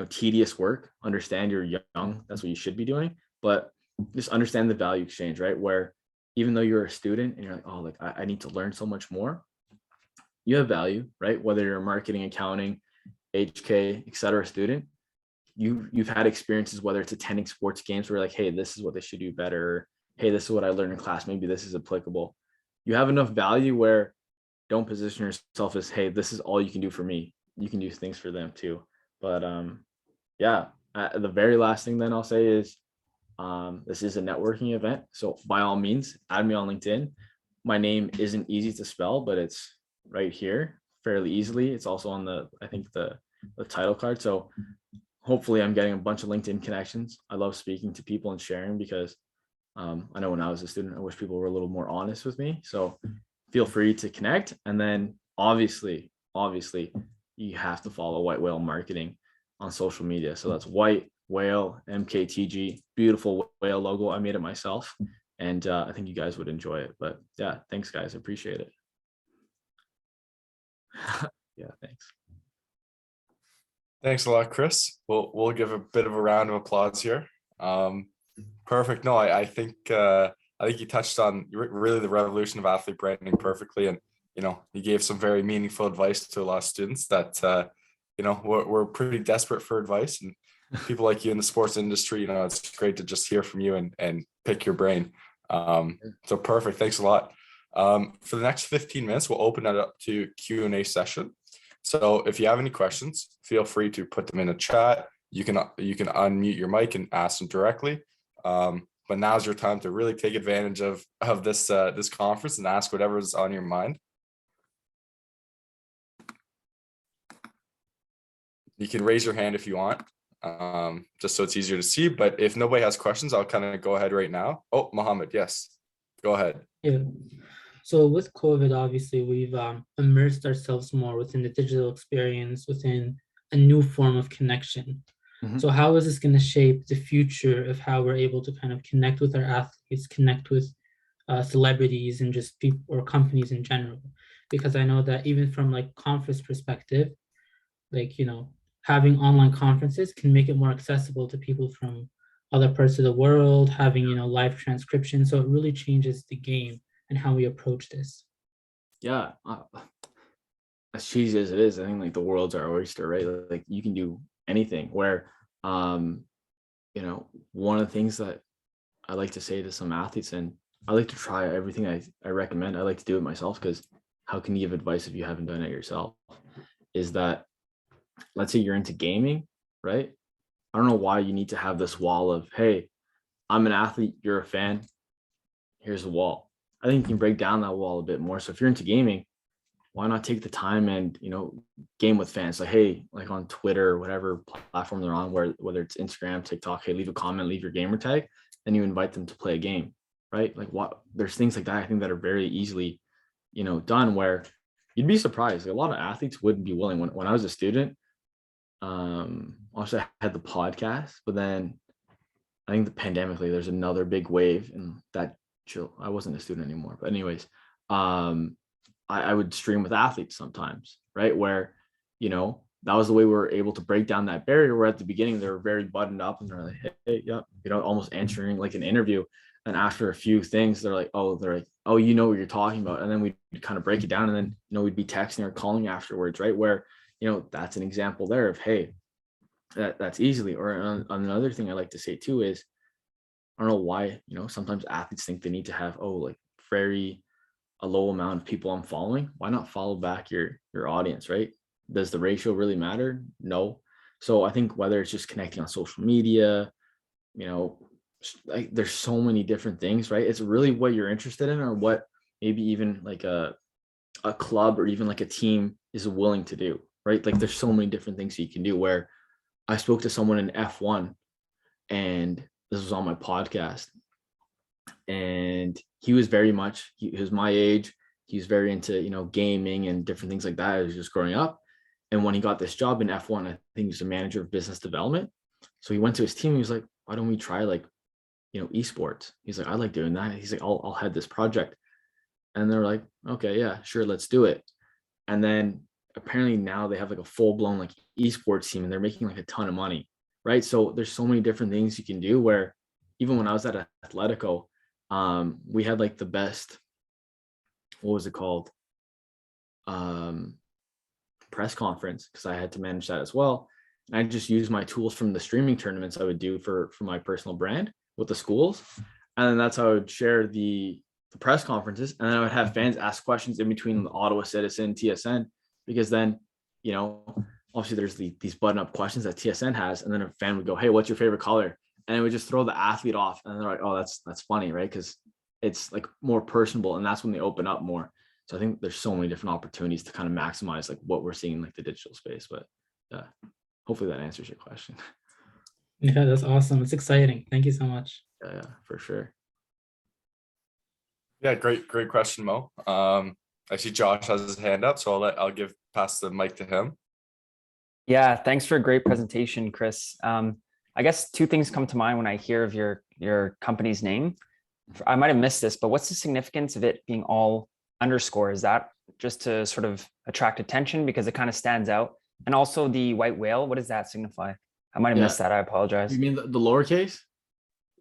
Speaker 2: tedious work. Understand you're young. That's what you should be doing. But just understand the value exchange, right? Where even though you're a student and you're like, oh, like I need to learn so much more, you have value, right? Whether you're a marketing, accounting, HK, et cetera, student, you've had experiences, whether it's attending sports games where you're like, hey, this is what they should do better. Hey, this is what I learned in class. Maybe this is applicable. You have enough value where don't position yourself as, hey, this is all you can do for me. You can do things for them too. But the very last thing then I'll say is, this is a networking event. So by all means, add me on LinkedIn. My name isn't easy to spell, but it's right here fairly easily. It's also on the title card. So hopefully I'm getting a bunch of LinkedIn connections. I love speaking to people and sharing because I know when I was a student, I wish people were a little more honest with me. So feel free to connect. And then obviously, you have to follow White Whale Marketing on social media. So that's White Whale mktg, beautiful whale logo. I made it myself, and I think you guys would enjoy it. But yeah, thanks guys, I appreciate it. Yeah,
Speaker 1: Thanks a lot, Chris. We'll give a bit of a round of applause here. Perfect. No, I think you touched on really the revolution of athlete branding perfectly, and you gave some very meaningful advice to a lot of students that we're pretty desperate for advice, and people like you in the sports industry, it's great to just hear from you and pick your brain. So perfect. Thanks a lot. For the next 15 minutes, we'll open it up to Q&A session. So if you have any questions, feel free to put them in the chat. You can unmute your mic and ask them directly. But now's your time to really take advantage of this conference and ask whatever's on your mind. You can raise your hand if you want, just so it's easier to see. But if nobody has questions, I'll kind of go ahead right now. Oh, Mohammed, yes, go ahead.
Speaker 3: Yeah. So with COVID, obviously, we've immersed ourselves more within the digital experience, within a new form of connection. Mm-hmm. So how is this going to shape the future of how we're able to kind of connect with our athletes, connect with celebrities and just people or companies in general? Because I know that even from like conference perspective, like, having online conferences can make it more accessible to people from other parts of the world, having, live transcription. So it really changes the game and how we approach this.
Speaker 2: Yeah. As cheesy as it is, I think like the world's our oyster, right? Like you can do anything where, one of the things that I like to say to some athletes, and I like to try everything I recommend. I like to do it myself because how can you give advice if you haven't done it yourself? Is that, let's say you're into gaming, right? I don't know why you need to have this wall of, hey, I'm an athlete, you're a fan, here's the wall. I think you can break down that wall a bit more. So if you're into gaming, why not take the time and, game with fans? Like, hey, like on Twitter or whatever platform they're on, whether it's Instagram, TikTok, hey, leave a comment, leave your gamer tag, then you invite them to play a game, right? Like there's things like that, I think, that are very easily, done, where you'd be surprised. Like, a lot of athletes wouldn't be willing. When I was a student, also I had the podcast, but then I think the pandemic, like, there's another big wave, and that I wasn't a student anymore. But anyways, I would stream with athletes sometimes, right? Where, that was the way we were able to break down that barrier, where at the beginning they were very buttoned up and they're like, hey, yeah, almost answering like an interview. And after a few things, they're like, oh, you know what you're talking about. And then we kind of break it down, and then, we'd be texting or calling afterwards, right? Where, that's an example there of, hey, that's easily. Or on another thing I like to say too is, I don't know why, sometimes athletes think they need to have, a low amount of people I'm following. Why not follow back your audience, right? Does the ratio really matter? No. So I think whether it's just connecting on social media, like there's so many different things, right? It's really what you're interested in, or what maybe even like a club or even like a team is willing to do, right? Like there's so many different things you can do. Where I spoke to someone in F1, and this was on my podcast, and he was he was my age. He was very into, gaming and different things like that. He was just growing up. And when he got this job in F1, I think he's a manager of business development. So he went to his team. He was like, why don't we try esports? He's like, I like doing that. He's like, I'll head this project. And they're like, okay, yeah, sure, let's do it. And then apparently now they have like a full-blown esports team, and they're making like a ton of money, right? So there's so many different things you can do. Where even when I was at Atletico, we had like the best, what was it called? Press conference, because I had to manage that as well. And I just used my tools from the streaming tournaments I would do for my personal brand with the schools. And then that's how I would share the press conferences. And then I would have fans ask questions in between the Ottawa Citizen, TSN, because then, obviously there's these button up questions that TSN has. And then a fan would go, hey, what's your favorite color? And it would just throw the athlete off. And they're like, oh, that's funny, right? Because it's like more personable, and that's when they open up more. So I think there's so many different opportunities to kind of maximize like what we're seeing in like the digital space. But hopefully that answers your question.
Speaker 3: Yeah, that's awesome. It's exciting. Thank you so much.
Speaker 2: Yeah, for sure.
Speaker 1: Yeah, great question, Mo. I see Josh has his hand up, so I'll pass the mic to him.
Speaker 4: Yeah, thanks for a great presentation, Chris. I guess two things come to mind when I hear of your company's name. I might have missed this, but what's the significance of it being all underscore? Is that just to sort of attract attention because it kind of stands out? And also the white whale, what does that signify? I might have missed that. I apologize.
Speaker 2: You mean the lowercase?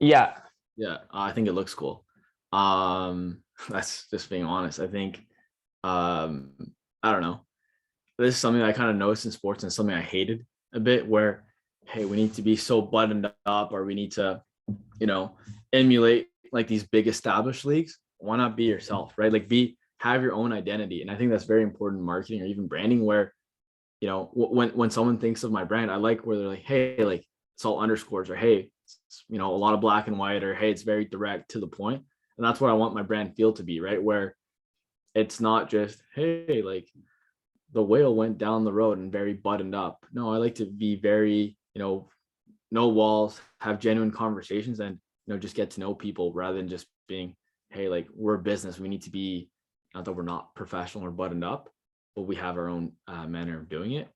Speaker 4: Yeah.
Speaker 2: Yeah, I think it looks cool. That's just being honest. I think, I don't know. This is something I kind of noticed in sports, and something I hated a bit, where, hey, we need to be so buttoned up, or we need to, emulate like these big established leagues. Why not be yourself, right? Like have your own identity. And I think that's very important in marketing or even branding, where, when someone thinks of my brand, I like where they're like, hey, like it's all underscores, or hey, it's, a lot of black and white, or hey, it's very direct to the point. And that's what I want my brand feel to be, right? Where it's not just, hey, like the whale went down the road and very buttoned up. No, I like to be very, no walls, have genuine conversations, and, just get to know people, rather than just being, hey, like we're a business. We need to be, not that we're not professional or buttoned up, but we have our own manner of doing it.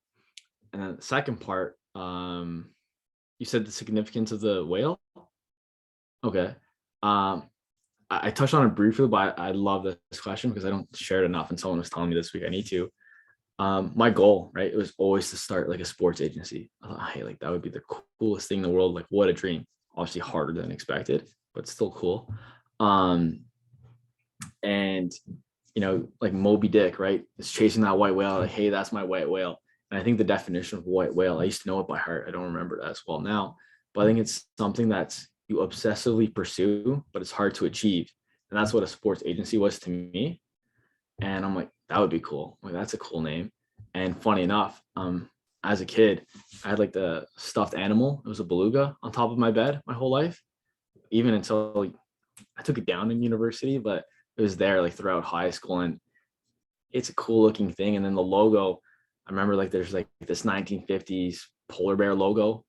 Speaker 2: And then the second part, you said the significance of the whale. Okay. I touched on it briefly, but I love this question because I don't share it enough. And someone was telling me this week I need to. My goal, right, it was always to start like a sports agency. I thought, hey, like that would be the coolest thing in the world. Like, what a dream. Obviously harder than expected, but still cool. And like Moby Dick, right? It's chasing that white whale. Like, hey, that's my white whale. And I think the definition of white whale, I used to know it by heart. I don't remember that as well now, but I think it's something that's you obsessively pursue, but it's hard to achieve. And that's what a sports agency was to me. And I'm like, that would be cool. Like, that's a cool name. And funny enough, as a kid, I had like the stuffed animal. It was a beluga on top of my bed my whole life, even until I took it down in university, but it was there like throughout high school, and it's a cool looking thing. And then the logo, I remember like there's like this 1950s polar bear logo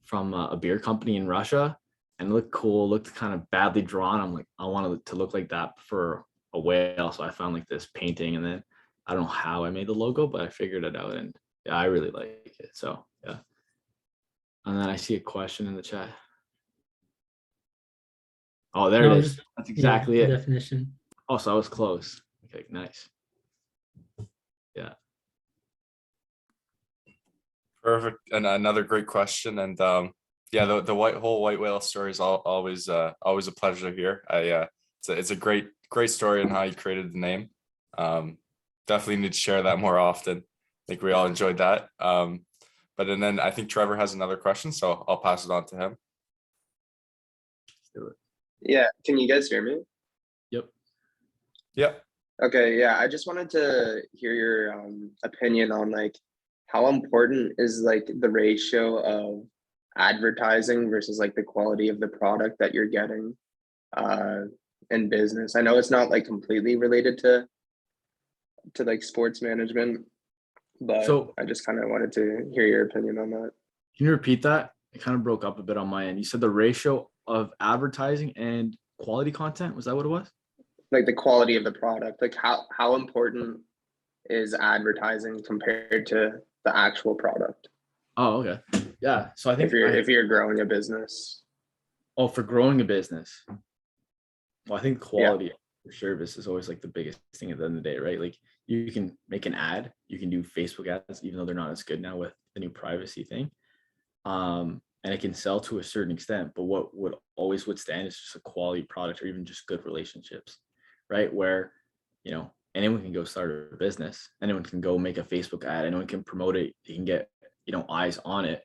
Speaker 2: from a beer company in Russia, and it looked cool, looked kind of badly drawn. I'm like, I wanted to look like that for a whale. So I found like this painting, and then I don't know how I made the logo, but I figured it out, and yeah, I really like it. So yeah. And then I see a question in the chat. Oh, there it is. That's exactly it.
Speaker 3: Definition.
Speaker 2: Oh, so I was close. Okay, nice. Yeah.
Speaker 1: Perfect. And another great question. And yeah, the white whale story is always always a pleasure to hear. It's a great story and how you created the name. Definitely need to share that more often. I think we all enjoyed that. But and then I think Trevor has another question, so I'll pass it on to him.
Speaker 2: Let's do it.
Speaker 5: Yeah, can you guys hear me?
Speaker 2: Yep.
Speaker 1: Yep.
Speaker 5: Okay, yeah, I just wanted to hear your opinion on like how important is like the ratio of advertising versus like the quality of the product that you're getting in business. I know it's not like completely related to like sports management, but
Speaker 2: So
Speaker 5: I just kind of wanted to hear your opinion on that.
Speaker 2: can you repeat that? It kind of broke up a bit on my end. You said the ratio of advertising and quality content. Was that what it was?
Speaker 5: Like the quality of the product, like how important is advertising compared to the actual product
Speaker 2: Oh, okay. Yeah. So I think
Speaker 5: if you're growing a business?
Speaker 2: for growing a business, well, I think quality of your service is always like the biggest thing at the end of the day, right? Like you can make an ad, you can do Facebook ads, even though they're not as good now with the new privacy thing. And it can sell to a certain extent, but what would always withstand is just a quality product or even just good relationships, right? Where, anyone can go start a business, anyone can go make a Facebook ad, anyone can promote it, you can get, eyes on it.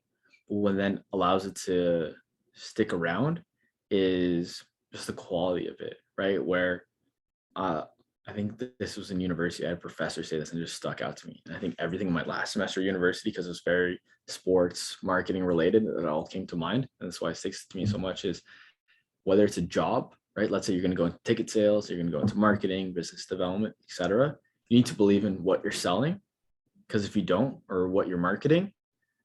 Speaker 2: But what then allows it to stick around is just the quality of it, right? Where I think this was in university, I had a professor say this and it just stuck out to me. And I think everything in my last semester of university, because it was very sports marketing related, it all came to mind. And that's why it sticks to me so much is whether it's a job, right? Let's say you're going to go into ticket sales, you're going to go into marketing, business development, etc. You need to believe in what you're selling, because if you don't, or what you're marketing,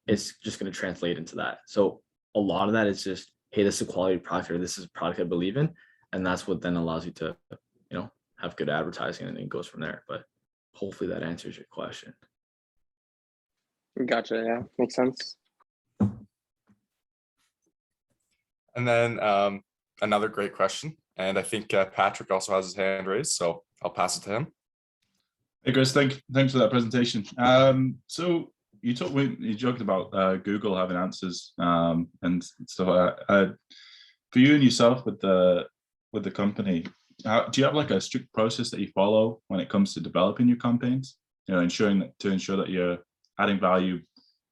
Speaker 2: it's just going to translate into that. So a lot of that is just, hey, this is a quality product, or this is a product I believe in. And that's what then allows you to, have good advertising, and then it goes from there. But hopefully that answers your question.
Speaker 5: Gotcha. Yeah, makes sense.
Speaker 1: And then another great question. And I think Patrick also has his hand raised, so I'll pass it to him.
Speaker 6: Hey Chris, thanks for that presentation. So you joked about Google having answers, and so for you and yourself with the company, do you have like a strict process that you follow when it comes to developing your campaigns? Ensure that you're adding value,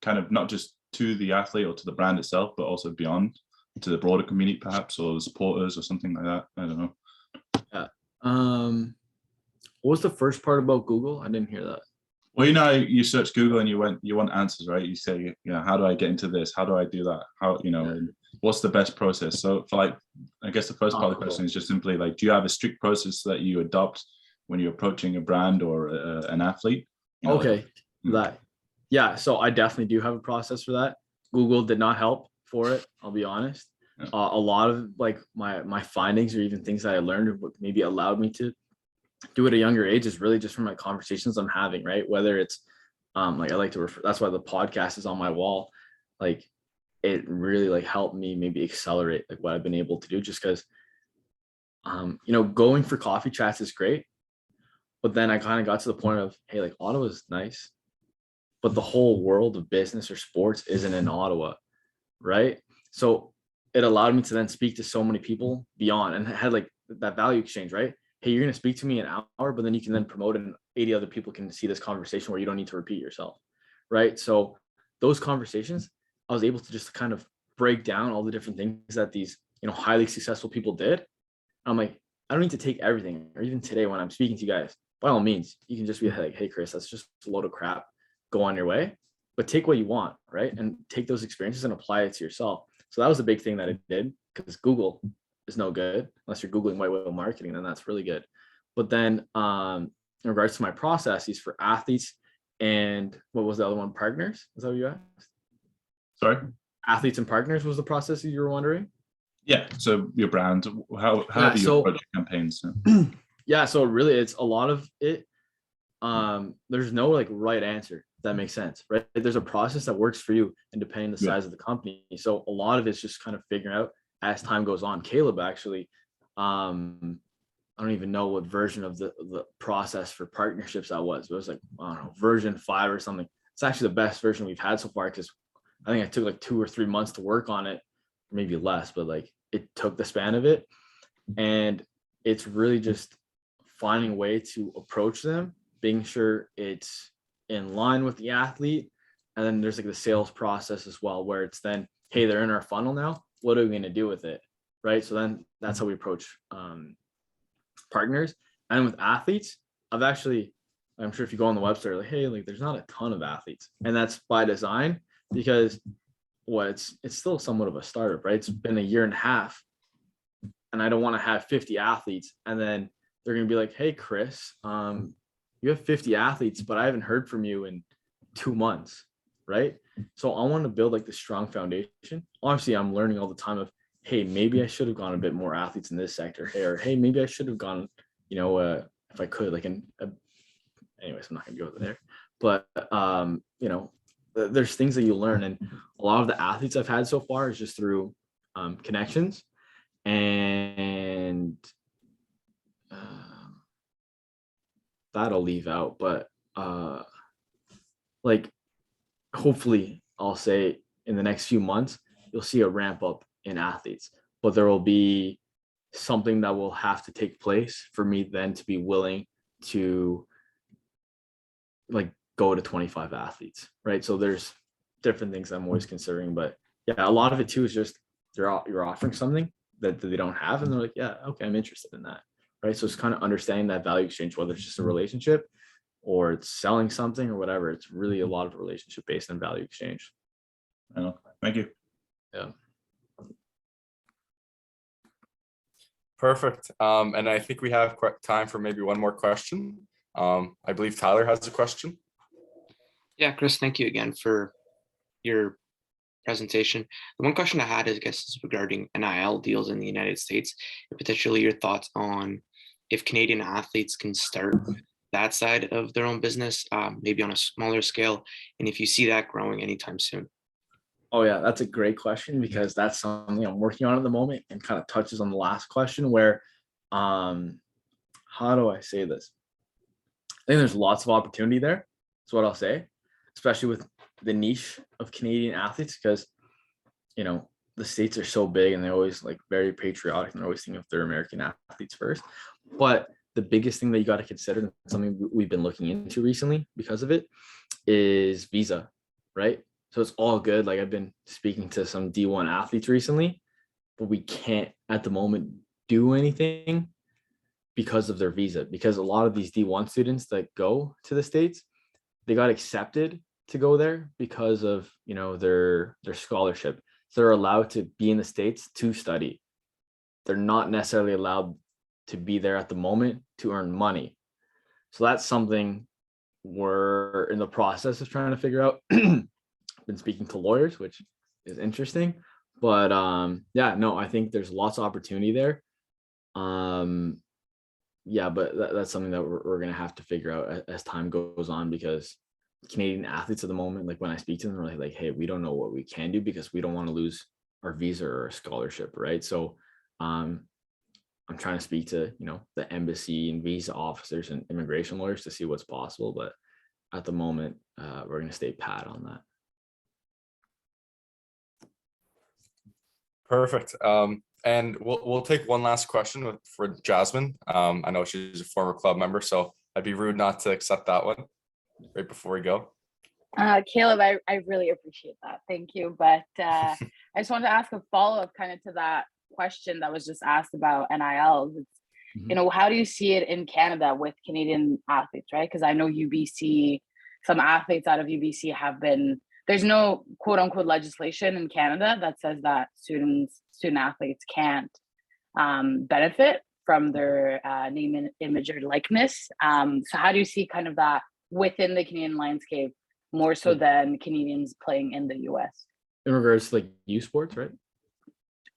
Speaker 6: kind of not just to the athlete or to the brand itself, but also beyond to the broader community, perhaps, or the supporters or something like that. I don't know.
Speaker 2: Yeah. What was the first part about Google? I didn't hear that.
Speaker 6: Well, you search Google and you want answers, right? You say, how do I get into this? How do I do that? And what's the best process? So for like, I guess the first part of the question is just simply like, do you have a strict process that you adopt when you're approaching a brand or an athlete?
Speaker 2: Okay. Yeah. So I definitely do have a process for that. Google did not help for it, I'll be honest.
Speaker 6: Yeah.
Speaker 2: A lot of like my findings or even things that I learned or what maybe allowed me to do at a younger age is really just from my conversations I'm having, right? Whether it's like I like to refer, that's why the podcast is on my wall. Like it really like helped me maybe accelerate like what I've been able to do, just because going for coffee chats is great, but then I kind of got to the point of, hey, like Ottawa is nice, but the whole world of business or sports isn't in Ottawa, right? So it allowed me to then speak to so many people beyond, and had like that value exchange, right? Hey, you're going to speak to me an hour, but then you can then promote it and 80 other people can see this conversation where you don't need to repeat yourself, right? So those conversations, I was able to just kind of break down all the different things that these, highly successful people did. I'm like, I don't need to take everything, or even today when I'm speaking to you guys, by all means, you can just be like, hey, Chris, that's just a load of crap. Go on your way, but take what you want, right? And take those experiences and apply it to yourself. So that was a big thing that I did, because Google is no good unless you're Googling white whale marketing, then that's really good. But then in regards to my processes for athletes and what was the other one? Partners? Is that what you asked?
Speaker 6: Sorry?
Speaker 2: Athletes and partners was the process you were wondering?
Speaker 6: Yeah. So your brand, how do you approach campaigns?
Speaker 2: Yeah. So really it's a lot of it. There's no like right answer, if that makes sense, right? There's a process that works for you and depending on the size of the company. So a lot of it's just kind of figuring out as time goes on. Caleb actually, I don't even know what version of the process for partnerships that was. It was like, I don't know, version 5 or something. it's actually the best version we've had so far, because I think I took like 2 or 3 months to work on it, maybe less, but like it took the span of it. And it's really just finding a way to approach them, being sure it's in line with the athlete. And then there's like the sales process as well, where it's then, hey, they're in our funnel now. What are we going to do with it? Right. So then that's how we approach partners. And with athletes, I'm sure if you go on the website, like, hey, like there's not a ton of athletes. And that's by design, because it's still somewhat of a startup, right? It's been a year and a half, and I don't want to have 50 athletes. And then they're going to be like, hey, Chris, you have 50 athletes, but I haven't heard from you in 2 months. Right. So I want to build like the strong foundation. Obviously, I'm learning all the time of, hey, maybe I should have gone a bit more athletes in this sector. Hey, or hey, maybe I should have gone, if I could, like anyways, I'm not gonna go there. But there's things that you learn, and a lot of the athletes I've had so far is just through connections, and that I'll leave out. But like, hopefully, I'll say in the next few months, you'll see a ramp up in athletes, but there will be something that will have to take place for me then to be willing to like go to 25 athletes, right? So there's different things I'm always considering, but yeah, a lot of it too is just you're offering something that they don't have, and they're like, yeah, okay, I'm interested in that, right? So it's kind of understanding that value exchange, whether it's just a relationship or it's selling something or whatever. It's really a lot of relationship based on value exchange.
Speaker 6: I know. Thank you.
Speaker 2: Yeah.
Speaker 1: Perfect. And I think we have time for maybe one more question. I believe Tyler has a question.
Speaker 7: Yeah, Chris, thank you again for your presentation. The one question I had is regarding NIL deals in the United States, and potentially your thoughts on if Canadian athletes can start that side of their own business, maybe on a smaller scale, and if you see that growing anytime soon.
Speaker 2: Oh yeah, that's a great question, because that's something I'm working on at the moment, and kind of touches on the last question where, how do I say this? I think there's lots of opportunity there. That's what I'll say, especially with the niche of Canadian athletes, because, the States are so big and they're always like very patriotic, and they're always thinking of their American athletes first. But the biggest thing that you got to consider, and something we've been looking into recently because of it, is visa, right? So it's all good. Like, I've been speaking to some D1 athletes recently, but we can't at the moment do anything because of their visa, because a lot of these D1 students that go to the States, they got accepted to go there because of, their scholarship. So they're allowed to be in the States to study. They're not necessarily allowed to be there at the moment to earn money. So that's something we're in the process of trying to figure out. Been speaking to lawyers, which is interesting, but I think there's lots of opportunity there. But that's something that we're gonna have to figure out as time goes on, because Canadian athletes at the moment, like when I speak to them, they're like, hey, we don't know what we can do because we don't want to lose our visa or our scholarship, right? So I'm trying to speak to the embassy and visa officers and immigration lawyers to see what's possible, but at the moment we're going to stay pat on that.
Speaker 1: Perfect. And we'll take one last question for Jasmine. I know she's a former club member, so I'd be rude not to accept that one right before we go.
Speaker 8: Caleb, I really appreciate that. Thank you. But I just wanted to ask a follow-up kind of to that question that was just asked about NILs. It's, how do you see it in Canada with Canadian athletes, right? Because I know UBC, some athletes out of UBC there's no quote unquote legislation in Canada that says that student athletes can't benefit from their name and image or likeness. So how do you see kind of that within the Canadian landscape, more so than Canadians playing in the US?
Speaker 2: In regards to like U Sports, right?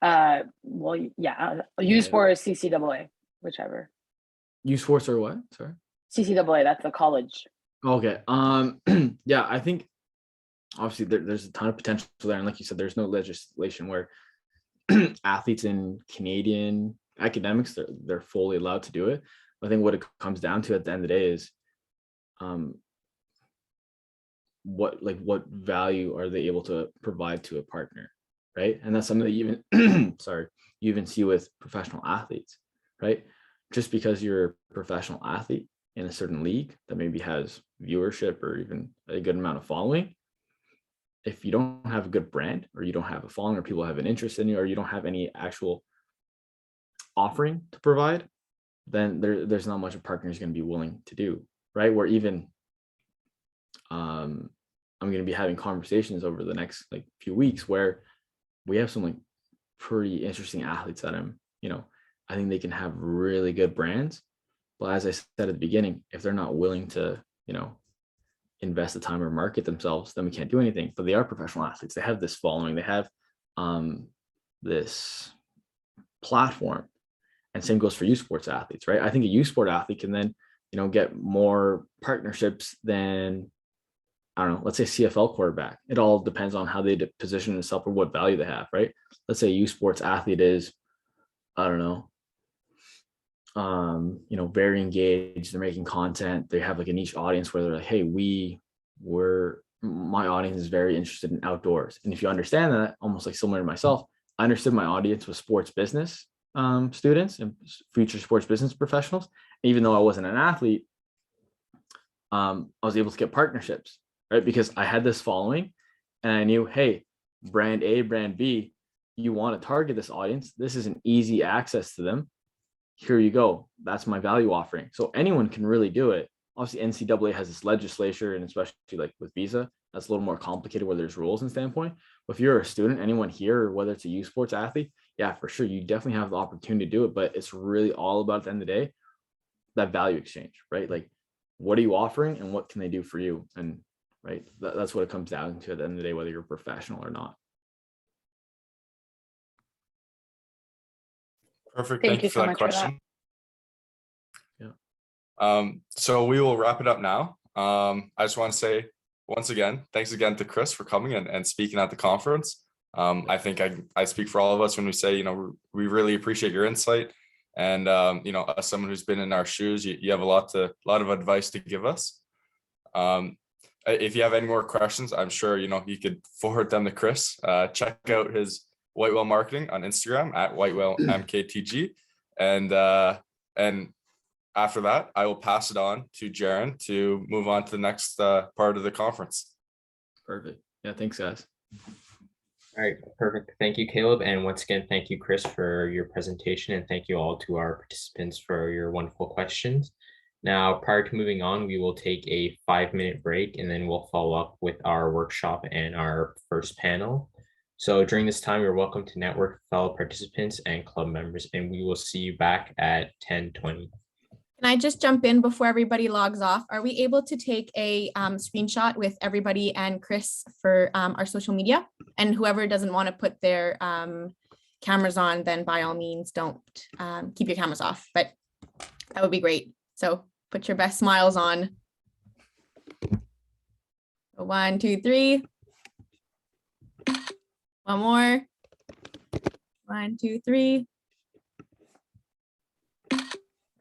Speaker 8: U Sports, CCAA, whichever.
Speaker 2: U Sports or what? Sorry.
Speaker 8: CCAA, that's the college.
Speaker 2: Okay. I think obviously there's a ton of potential there, and like you said, there's no legislation where athletes in Canadian academics they're fully allowed to do it. I think what it comes down to at the end of the day is what value are they able to provide to a partner, right? And that's something that you even you even see with professional athletes, right? Just because you're a professional athlete in a certain league that maybe has viewership or even a good amount of following, if you don't have a good brand, or you don't have a following, or people have an interest in you, or you don't have any actual offering to provide, then there's not much a partner is going to be willing to do, right? Where even I'm going to be having conversations over the next like few weeks where we have some like pretty interesting athletes that I think they can have really good brands, but as I said at the beginning, if they're not willing to invest the time or market themselves, then we can't do anything. But they are professional athletes. They have this following. They have this platform. And same goes for youth sports athletes, right? I think a youth sport athlete can then, get more partnerships than, I don't know, let's say CFL quarterback. It all depends on how they position themselves or what value they have, right? Let's say a youth sports athlete is, I don't know, very engaged. They're making content. They have like a niche audience where they're like, hey, my audience is very interested in outdoors. And if you understand that, almost like similar to myself, I understood my audience was sports business students and future sports business professionals. Even though I wasn't an athlete, I was able to get partnerships, right? Because I had this following and I knew, hey, brand A, brand B, you want to target this audience. This is an easy access to them. Here you go. That's my value offering. So anyone can really do it. Obviously, NCAA has this legislature, and especially like with visa, that's a little more complicated where there's rules and standpoint. But if you're a student, anyone here, or whether it's a youth sports athlete, yeah, for sure, you definitely have the opportunity to do it. But it's really all about, at the end of the day, that value exchange, right? Like, what are you offering and what can they do for you? And right, that's what it comes down to at the end of the day, whether you're a professional or not.
Speaker 1: Perfect.
Speaker 8: Thank you
Speaker 1: for
Speaker 8: so
Speaker 1: that
Speaker 8: much for that.
Speaker 1: question. So we will wrap it up now. I just want to say once again, thanks again to Chris for coming and speaking at the conference. I think I speak for all of us when we say, we really appreciate your insight. And, as someone who's been in our shoes, you have a lot of advice to give us. If you have any more questions, I'm sure, you could forward them to Chris. Check out his White Whale Marketing on Instagram at White Whale mktg. And after that, I will pass it on to Jaron to move on to the next part of the conference.
Speaker 2: Perfect. Yeah, thanks, guys.
Speaker 9: All right, perfect. Thank you, Caleb. And once again, thank you, Chris, for your presentation. And thank you all to our participants for your wonderful questions. Now, prior to moving on, we will take a 5-minute break, and then we'll follow up with our workshop and our first panel. So during this time, you're welcome to network with fellow participants and club members, and we will see you back at 10:20.
Speaker 10: Can I just jump in before everybody logs off? Are we able to take a screenshot with everybody and Chris for our social media? And whoever doesn't want to put their cameras on, then by all means, don't keep your cameras off. But that would be great. So put your best smiles on. 1, 2, 3. One more. 1, 2, 3.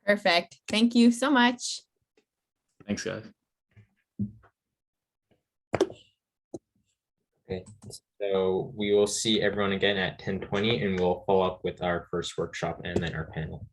Speaker 10: Perfect. Thank you so much.
Speaker 2: Thanks, guys.
Speaker 9: Okay, so we will see everyone again at 10:20, and we'll follow up with our first workshop and then our panel.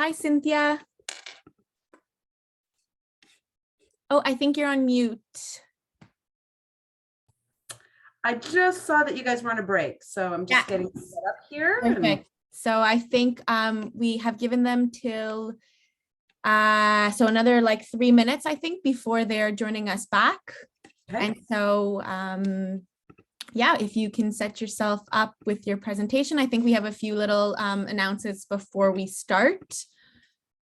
Speaker 10: Hi, Cynthia. Oh, I think you're on mute.
Speaker 11: I just saw that you guys were on a break, so I'm just getting set up here.
Speaker 10: Perfect. So I think we have given them till so another like 3 minutes, I think, before they're joining us back.
Speaker 11: Okay.
Speaker 10: And so yeah, if you can set yourself up with your presentation. I think we have a few little announcements before we start,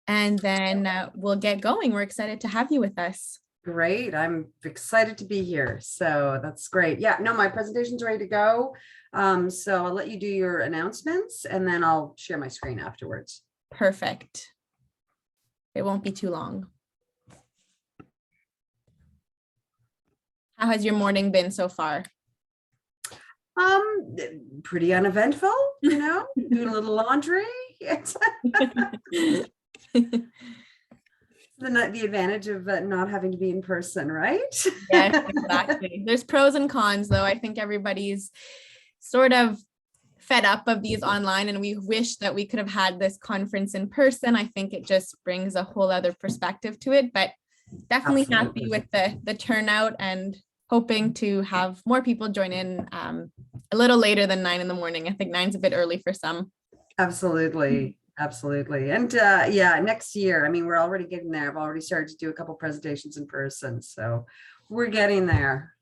Speaker 10: and then we'll get going. We're excited to have you with us.
Speaker 11: Great. I'm excited to be here. So that's great. Yeah, no, my presentation's ready to go. So I'll let you do your announcements and then I'll share my screen afterwards.
Speaker 10: Perfect. It won't be too long. How has your morning been so far?
Speaker 11: Pretty uneventful, you know, doing a little laundry. The advantage of not having to be in person, right?
Speaker 10: Yes, exactly. There's pros and cons, though. I think everybody's sort of fed up of these online, and we wish that we could have had this conference in person. I think it just brings a whole other perspective to it, but definitely happy with the turnout and hoping to have more people join in a little later than 9 in the morning. I think 9's a bit early for some.
Speaker 11: Absolutely. Absolutely. And yeah, next year, I mean, we're already getting there. I've already started to do a couple presentations in person. So we're getting there.